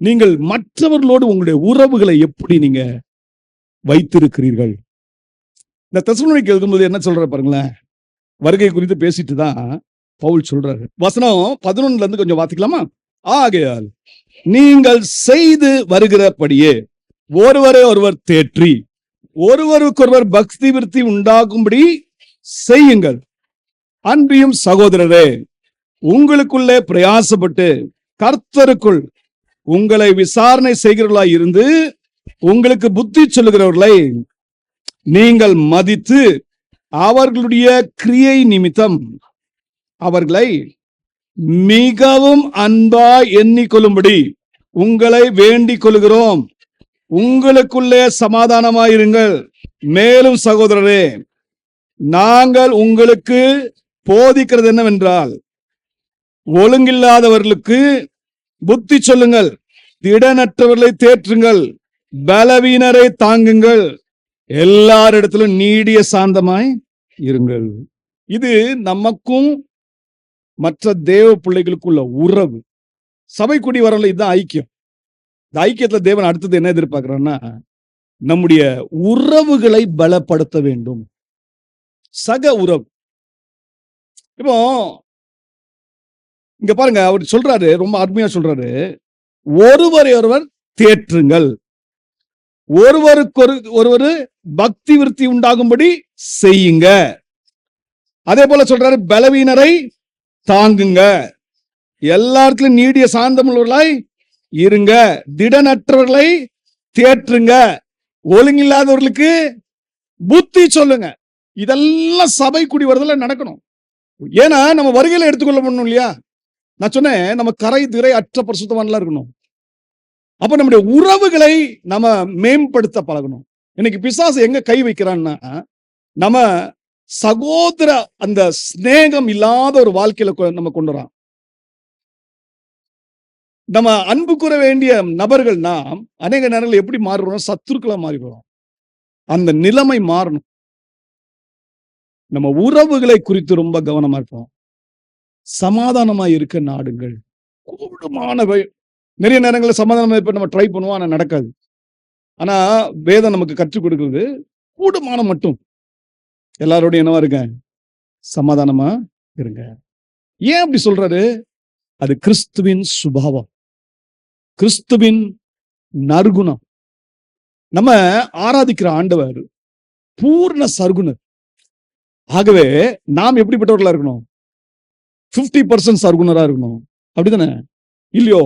நீங்கள் மற்றவர்களோடு உங்களுடைய உறவுகளை எப்படி நீங்க வைத்திருக்கிறீர்கள்? இந்த தெசலோனிக்கேயர் எழுதும்போது என்ன சொல்ற பாருங்களேன். வருகை குறித்து பேசிட்டு தான் பவுல் சொல்றாரு. வசனம் 11 இருந்து கொஞ்சம் வாசிக்கலாமா? ஆகையால் நீங்கள் செய்து வருகிறபடியே ஒருவரை ஒருவர் தேற்றி ஒருவருக்கொருவர் பக்தி விருத்தி உண்டாகும்படி செய்யுங்கள். அன்பியும் சகோதரரே, உங்களுக்குள்ளே பிரயாசப்பட்டு கர்த்தருக்குள் உங்களை விசாரணை செய்கிறவர்களாய் இருந்து உங்களுக்கு புத்தி சொல்லுகிறவர்களை நீங்கள் மதித்து அவர்களுடைய கிரியை நிமித்தம் அவர்களை மிகவும் அன்பாய் எண்ணிக்கொள்ளும்படி உங்களை வேண்டிக் கொள்கிறோம். உங்களுக்குள்ளே சமாதானமாயிருங்கள். மேலும் சகோதரரே, நாங்கள் உங்களுக்கு போதிக்கிறது என்னவென்றால், ஒழுங்கில்லாதவர்களுக்கு புத்தி சொல்லுங்கள், திடனற்றவர்களை தேற்றுங்கள், பலவீனரை தாங்குங்கள், எல்லாரிடத்திலும் நீடிய சாந்தமாய் இருங்கள். இது நமக்கும் மற்ற தேவ பிள்ளைகளுக்குள்ள உறவு. சபை கூடி வரல, இதுதான் ஐக்கியம். இந்த ஐக்கியத்துல தேவன் அடுத்தது என்ன எதிர்பார்க்கிறான்னா, நம்முடைய உறவுகளை பலப்படுத்த வேண்டும். சக உறவு. இப்போ இங்க பாருங்க, அவர் சொல்றாரு, ரொம்ப அருமையா சொல்றாரு, ஒருவரை ஒருவர் தேற்றுங்கள், ஒருவருக்கு ஒருவர் பக்தி விருத்தி உண்டாகும்படி செய்யுங்க. அதே போல சொல்றாரு, பலவீனரை தாங்குங்க, எல்லாத்துலயும் நீடிய சாந்தமுள்ளவர்களாய் இருங்க, திடனற்றவர்களை தேற்றுங்க, ஒழுங்கில்லாதவர்களுக்கு புத்தி சொல்லுங்க. இதெல்லாம் சபை கூடி வருதல நடக்கணும். ஏன்னா நம்ம வருகையில எடுத்துக்கொள்ள பண்ணணும் இல்லையா? நான் சொன்னேன், நம்ம கரை திரை அற்ற பரிசுத்தவான்களா இருக்கணும். அப்ப நம்முடைய உறவுகளை நம்ம மேம்படுத்த பழகணும். இன்னைக்கு பிசாசு எங்க கை வைக்கிறான்னா, நம்ம சகோதர அந்த சிநேகம் இல்லாத ஒரு வாழ்க்கையில நம்ம கொண்டு வரோம். நம்ம அன்பு கூற வேண்டிய நபர்கள் நாம் அநேக நேரங்கள் எப்படி மாறுறோம்? சத்துருக்களா மாறிடுறோம். அந்த நிலைமை மாறணும். நம்ம உறவுகளை குறித்து ரொம்ப கவனமா இருப்போம். சமாதானமா இருக்க நாடுங்கள். கூடுமானவை. நிறைய நேரங்களில் சமாதானமா இப்ப நம்ம ட்ரை பண்ணுவோம், ஆனா நடக்காது. ஆனா வேதம் நமக்கு கற்றுக் கொடுக்கிறது, கூடுமான மட்டும் எல்லாரோடையும் என்னவா இருங்க? சமாதானமா இருங்க. ஏன் அப்படி சொல்றாரு? அது கிறிஸ்துவின் சுபாவம், கிறிஸ்துவின் நற்குணம். நம்ம ஆராதிக்கிற ஆண்டவர் பூர்ண சர்க்குணர். ஆகவே நாம் எப்படிப்பட்டவர்களா இருக்கணும்? 50% சர்க்குணரா இருக்கணும். அப்படித்தானே? இல்லையோ?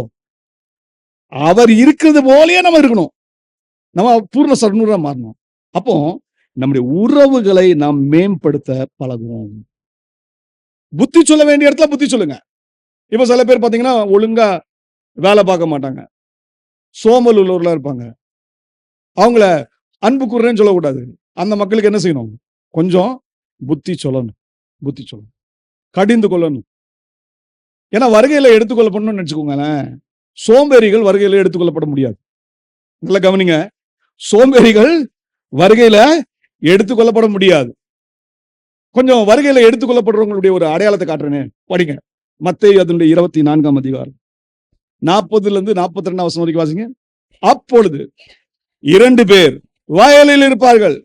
அவர் இருக்கிறது போலயே நம்ம இருக்கணும். நம்ம பூர்ண சர்க்குணரா மாறணும். அப்போ நம்முடைய உறவுகளை நாம் மேம்படுத்த பழகுவோம். புத்தி சொல்ல வேண்டிய இடத்துல புத்தி சொல்லுங்க. இப்ப சில பேர் பாத்தீங்கன்னா ஒழுங்கா வேலை பார்க்க மாட்டாங்க, சோம்பல் உள்ளவர்களா இருப்பாங்க. அவங்கள அன்பு கூறுறேன்னு சொல்லக்கூடாது. அந்த மக்களுக்கு என்ன செய்யணும்? கொஞ்சம் புத்தி சொல்லணும், புத்தி சொல்லணும், கடிந்து கொள்ளணும். ஏன்னா வருகையில எடுத்துக்கொள்ளப்படணும்னு நினைச்சுக்கோங்களேன். சோம்பேறிகள் வருகையில எடுத்துக்கொள்ளப்பட முடியாது. நல்லா கவனிங்க, சோம்பேறிகள் வருகையில எடுத்துக்கொள்ளப்பட முடியாது. கொஞ்சம் வருகையில எடுத்துக்கொள்ளப்படுறவங்களுடைய ஒரு அடையாளத்தை காட்டுறேனே, படிங்க. மத்தேயு அதனுடைய 24ஆம் அதிகாரம் 40 42 வரைக்கும் வாசிங்க. அப்பொழுது 2 பேர் வயலில் இருப்பார்கள்,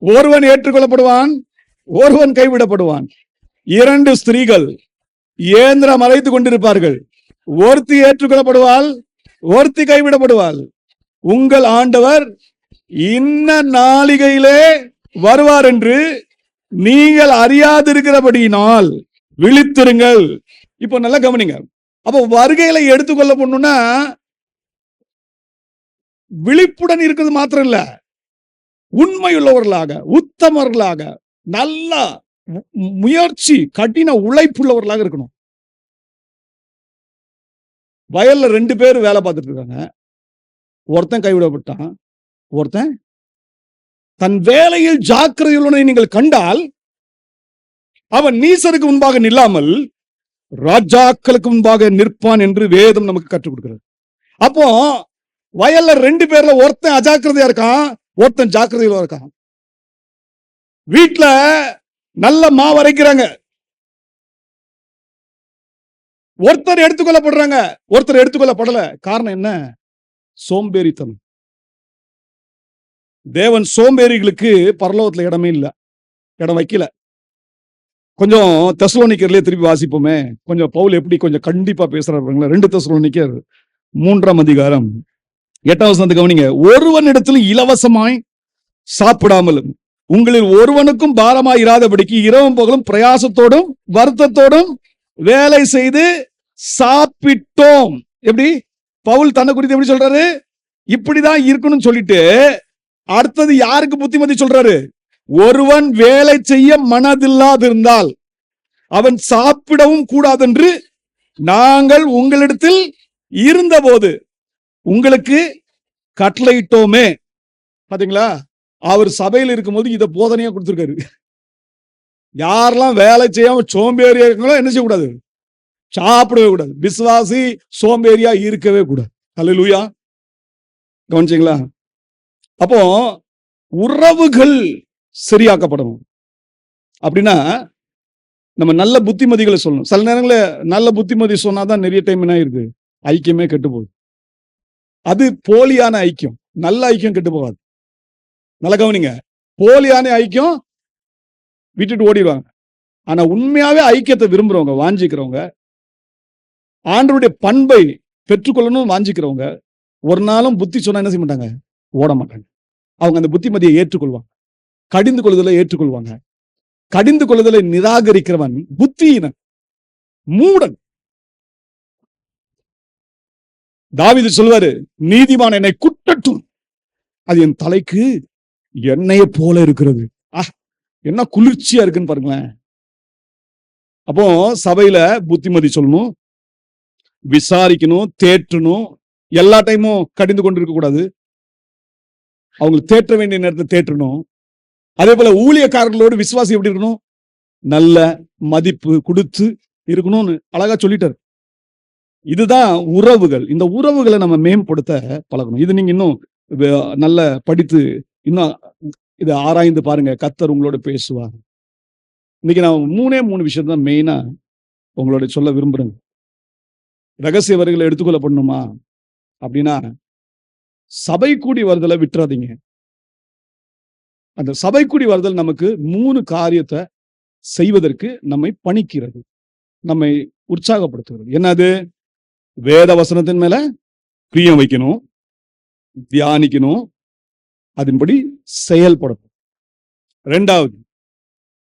ஒருவன் ஏற்றுக்கொள்ளப்படுவான், ஒருவன் கைவிடப்படுவான். 2 ஸ்திரீகள் இயந்திரம் அரைத்துக் கொண்டிருப்பார்கள், ஒருத்தி ஏற்றுக்கொள்ளப்படுவாள், ஒருத்தி கைவிடப்படுவாள். உங்கள் ஆண்டவர் இன்ன நாளிகையிலே வருவார் என்று நீங்கள் அறியாதிருக்கிறபடியினால் விழித்திருங்கள். இப்போ நல்லா கவனிங்க. அப்போ வருகையில எடுத்துக்கொள்ளப்படணும்னா விழிப்புடன் இருக்கிறது மாத்திரம் இல்ல, உண்மையுள்ளவர்களாக, உத்தமர்களாக, நல்ல முயற்சி, கடின உழைப்புள்ளவர்களாக இருக்கணும். வயல்ல 2 பேர் வேலை பார்த்துட்டு இருக்காங்க. ஒருத்தன் கைவிடப்பட்டான், ஒருத்தன் தன் வேலையில் ஜாக்கிரதையுள்ளவனை நீங்கள் கண்டால் அவன் நீசருக்கு முன்பாக நில்லாமல் ராஜாக்களுக்கு முன்பாக நிற்பான் என்று வேதம் நமக்கு கற்றுக் கொடுக்கிறது. அப்போ வயல்ல 2 பேர்ல ஒருத்தன் அஜாக்கிரதையா இருக்கான், ஒருத்தன் ஜாக்கிரதையில இருக்கான். வீட்டுல நல்ல மாவு அரைக்கிறாங்க, ஒருத்தர் எடுத்துக்கொள்ளப்படுறாங்க, ஒருத்தர் எடுத்துக்கொள்ளப்படல. காரணம் என்ன? சோம்பேறித்தனம். தேவன் சோம்பேறிகளுக்கு பரலோகத்துல இடமே இல்ல, இடம் வைக்கல. கொஞ்சம் தெசலோனிக்கர்லயே திருப்பி வாசிப்போமே. கொஞ்சம் பவுல் எப்படி கொஞ்சம் கண்டிப்பா பேசுறாரு. 2 தெசலோனிக்கர் 3ஆம் அதிகாரம் 8ஆம் வசனத்தை கவனிங்க. ஒருவனிடத்தில் இலவசமாய் சாப்பிடாமலும் உங்களில் ஒருவனுக்கும் பாரமாய் இராதபடிக்கு இரவும் பகலும் பிரயாசத்தோடும் வருத்தத்தோடும் வேலை செய்து சாப்பிட்டோம். எப்படி பவுல் தன்னை குறித்து எப்படி சொல்றாரு? இப்படிதான் இருக்கணும்னு சொல்லிட்டு அடுத்தது யாருக்கு புத்திமதி சொல்றாரு? ஒருவன் வேலை செய்ய மனதில்லாதிருந்தால் அவன் சாப்பிடவும் கூடாதென்று நாங்கள் உங்களிடத்தில் இருந்தபோது உங்களுக்கு கட்டளையிட்டோமே. பாத்தீங்களா? அவர் சபையில் இருக்கும்போது இத போதனையா கொடுத்திருக்காரு. யாரெல்லாம் வேலை செய்யாம சோம்பேறியா இருக்காங்களோ என்ன செய்யக்கூடாது? சாப்பிடவே கூடாது. விசுவாசி சோம்பேறியா இருக்கவே கூடாது. அல்லேலூயா. கவனிச்சீங்களா? அப்போ உறவுகள் சரியாக்கப்படணும். அப்படின்னா நம்ம நல்ல புத்திமதிகளை சொல்லணும். சில நேரங்களில் நல்ல புத்திமதி சொன்னாதான் நிறைய டைம் என்ன இருக்கு, ஐக்கியமே கெட்டு போகுது. அது போலியான ஐக்கியம். நல்ல ஐக்கியம் கெட்டு போகாது. நல்ல கவனிங்க, போலியான ஐக்கியம் விட்டுட்டு ஓடிடுவாங்க. ஆனா உண்மையாவே ஐக்கியத்தை விரும்புறவங்க, வாஞ்சிக்கிறவங்க, ஆண்டவருடைய பண்பை பெற்றுக்கொள்ளணும் வாஞ்சிக்கிறவங்க, ஒரு நாளும் புத்தி சொன்னா என்ன செய்ய மாட்டாங்க? ஓட மாட்டாங்க. அவங்க அந்த புத்திமதியை ஏற்றுக்கொள்வாங்க, கடிந்து கொள்வதில் ஏற்றுக்கொள்வாங்க. கடிந்து கொள்ளுதலை நிராகரிக்கிறவன் புத்தியினன், மூடன். தாவீது சொல்வாரு, நீதிமான் என்னை குட்டட்டும், அது என் தலைக்கு எண்ணெயை போல இருக்கிறது. என்ன குளிர்ச்சியா இருக்குன்னு பாருங்களேன். அப்போ சபையில புத்திமதி சொல்லணும், விசாரிக்கணும், தேற்றணும். எல்லா டைமும் கடிந்து கொண்டு இருக்க கூடாது. அவங்களுக்கு தேற்ற வேண்டிய நேரத்தை தேற்றணும். அதே போல ஊழியக்காரர்களோடு விசுவாசி எப்படி இருக்கணும்? நல்ல மதிப்பு கொடுத்து இருக்கணும்னு அழகா சொல்லிட்டாரு. இதுதான் உறவுகள். இந்த உறவுகளை நம்ம மேம்படுத்த பழகணும். இது நீங்க இன்னும் நல்ல படித்து இன்னும் இதை ஆராய்ந்து பாருங்க. கர்த்தர் உங்களோட பேசுவார். இன்னைக்கு நான் 3 விஷயம் தான் மெயினா உங்களோட சொல்ல விரும்புறேன். ரகசிய வரிகளை எடுத்துக்கொள்ளப்படணுமா அப்படின்னா, சபை கூடி வருதலை விட்டுறாதீங்க. அந்த சபை கூடி வருதல் நமக்கு 3 காரியத்தை செய்வதற்கு நம்மை பணிக்கிறது, நம்மை உற்சாகப்படுத்துகிறது. என்னது? வேத வசனத்தின் மேல பிரியம் வைக்கணும், தியானிக்கணும், அதன்படி செயல்படணும். 2வது,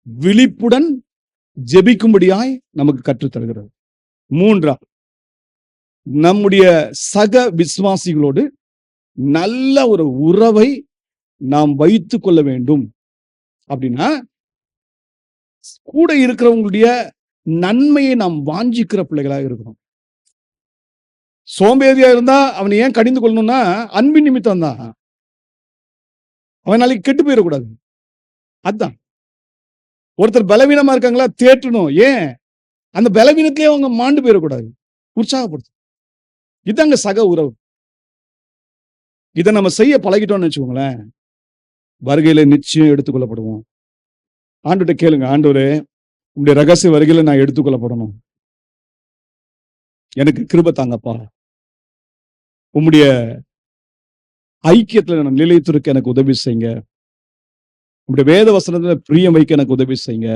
விழிப்புடன் ஜெபிக்கும்படியாய் நமக்கு கற்றுத்தருகிறது. 3வது, நம்முடைய சக விசுவாசிகளோடு நல்ல ஒரு உறவை நாம் வைத்துக் கொள்ள வேண்டும். அப்படின்னா கூட இருக்கிறவங்களுடைய நன்மையை நாம் வாஞ்சிக்கிற பிள்ளைகளாக இருக்கணும். சோம்பேறியா இருந்தா அவனை ஏன் கடிந்து கொள்ளணும்னா அன்பின் நிமித்தம் தான். அவன் நாளைக்கு கெட்டு போயிடக்கூடாது. அதுதான். ஒருத்தர் பலவீனமா இருக்காங்களா, தேற்றணும். ஏன்? அந்த பலவீனத்திலே அவங்க மாண்டு போயிடக்கூடாது, உற்சாகப்படுத்தும். இதாங்க சக உறவு. இதை நம்ம செய்ய பழகிட்டோம்னு வச்சுக்கோங்களேன், வருகையில நிச்சயம் எடுத்துக்கொள்ளப்படுவோம். ஆண்டவர்கிட்ட கேளுங்க, ஆண்டவரே உங்களுடைய ரகசிய வருகையில நான் எடுத்துக்கொள்ளப்படணும், எனக்கு கிருபை தாங்கப்பா, உம்முடைய ஐக்கியத்துல நான் நிலைத்திருக்க எனக்கு உதவி செய்யுங்க, உம்முடைய வேத வசனத்துல பிரியம் வைக்க எனக்கு உதவி செய்யுங்க,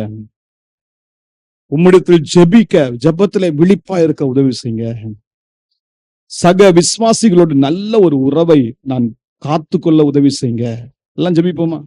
உம்மிடத்தில் ஜெபிக்க, ஜெபத்திலே விழிப்பா இருக்க உதவி செய்யுங்க, சக விசுவாசிகளோடு நல்ல ஒரு உறவை நான் காத்துக்கொள்ள உதவி செய்யுங்க. எல்லாம் ஜெபிப்போமா?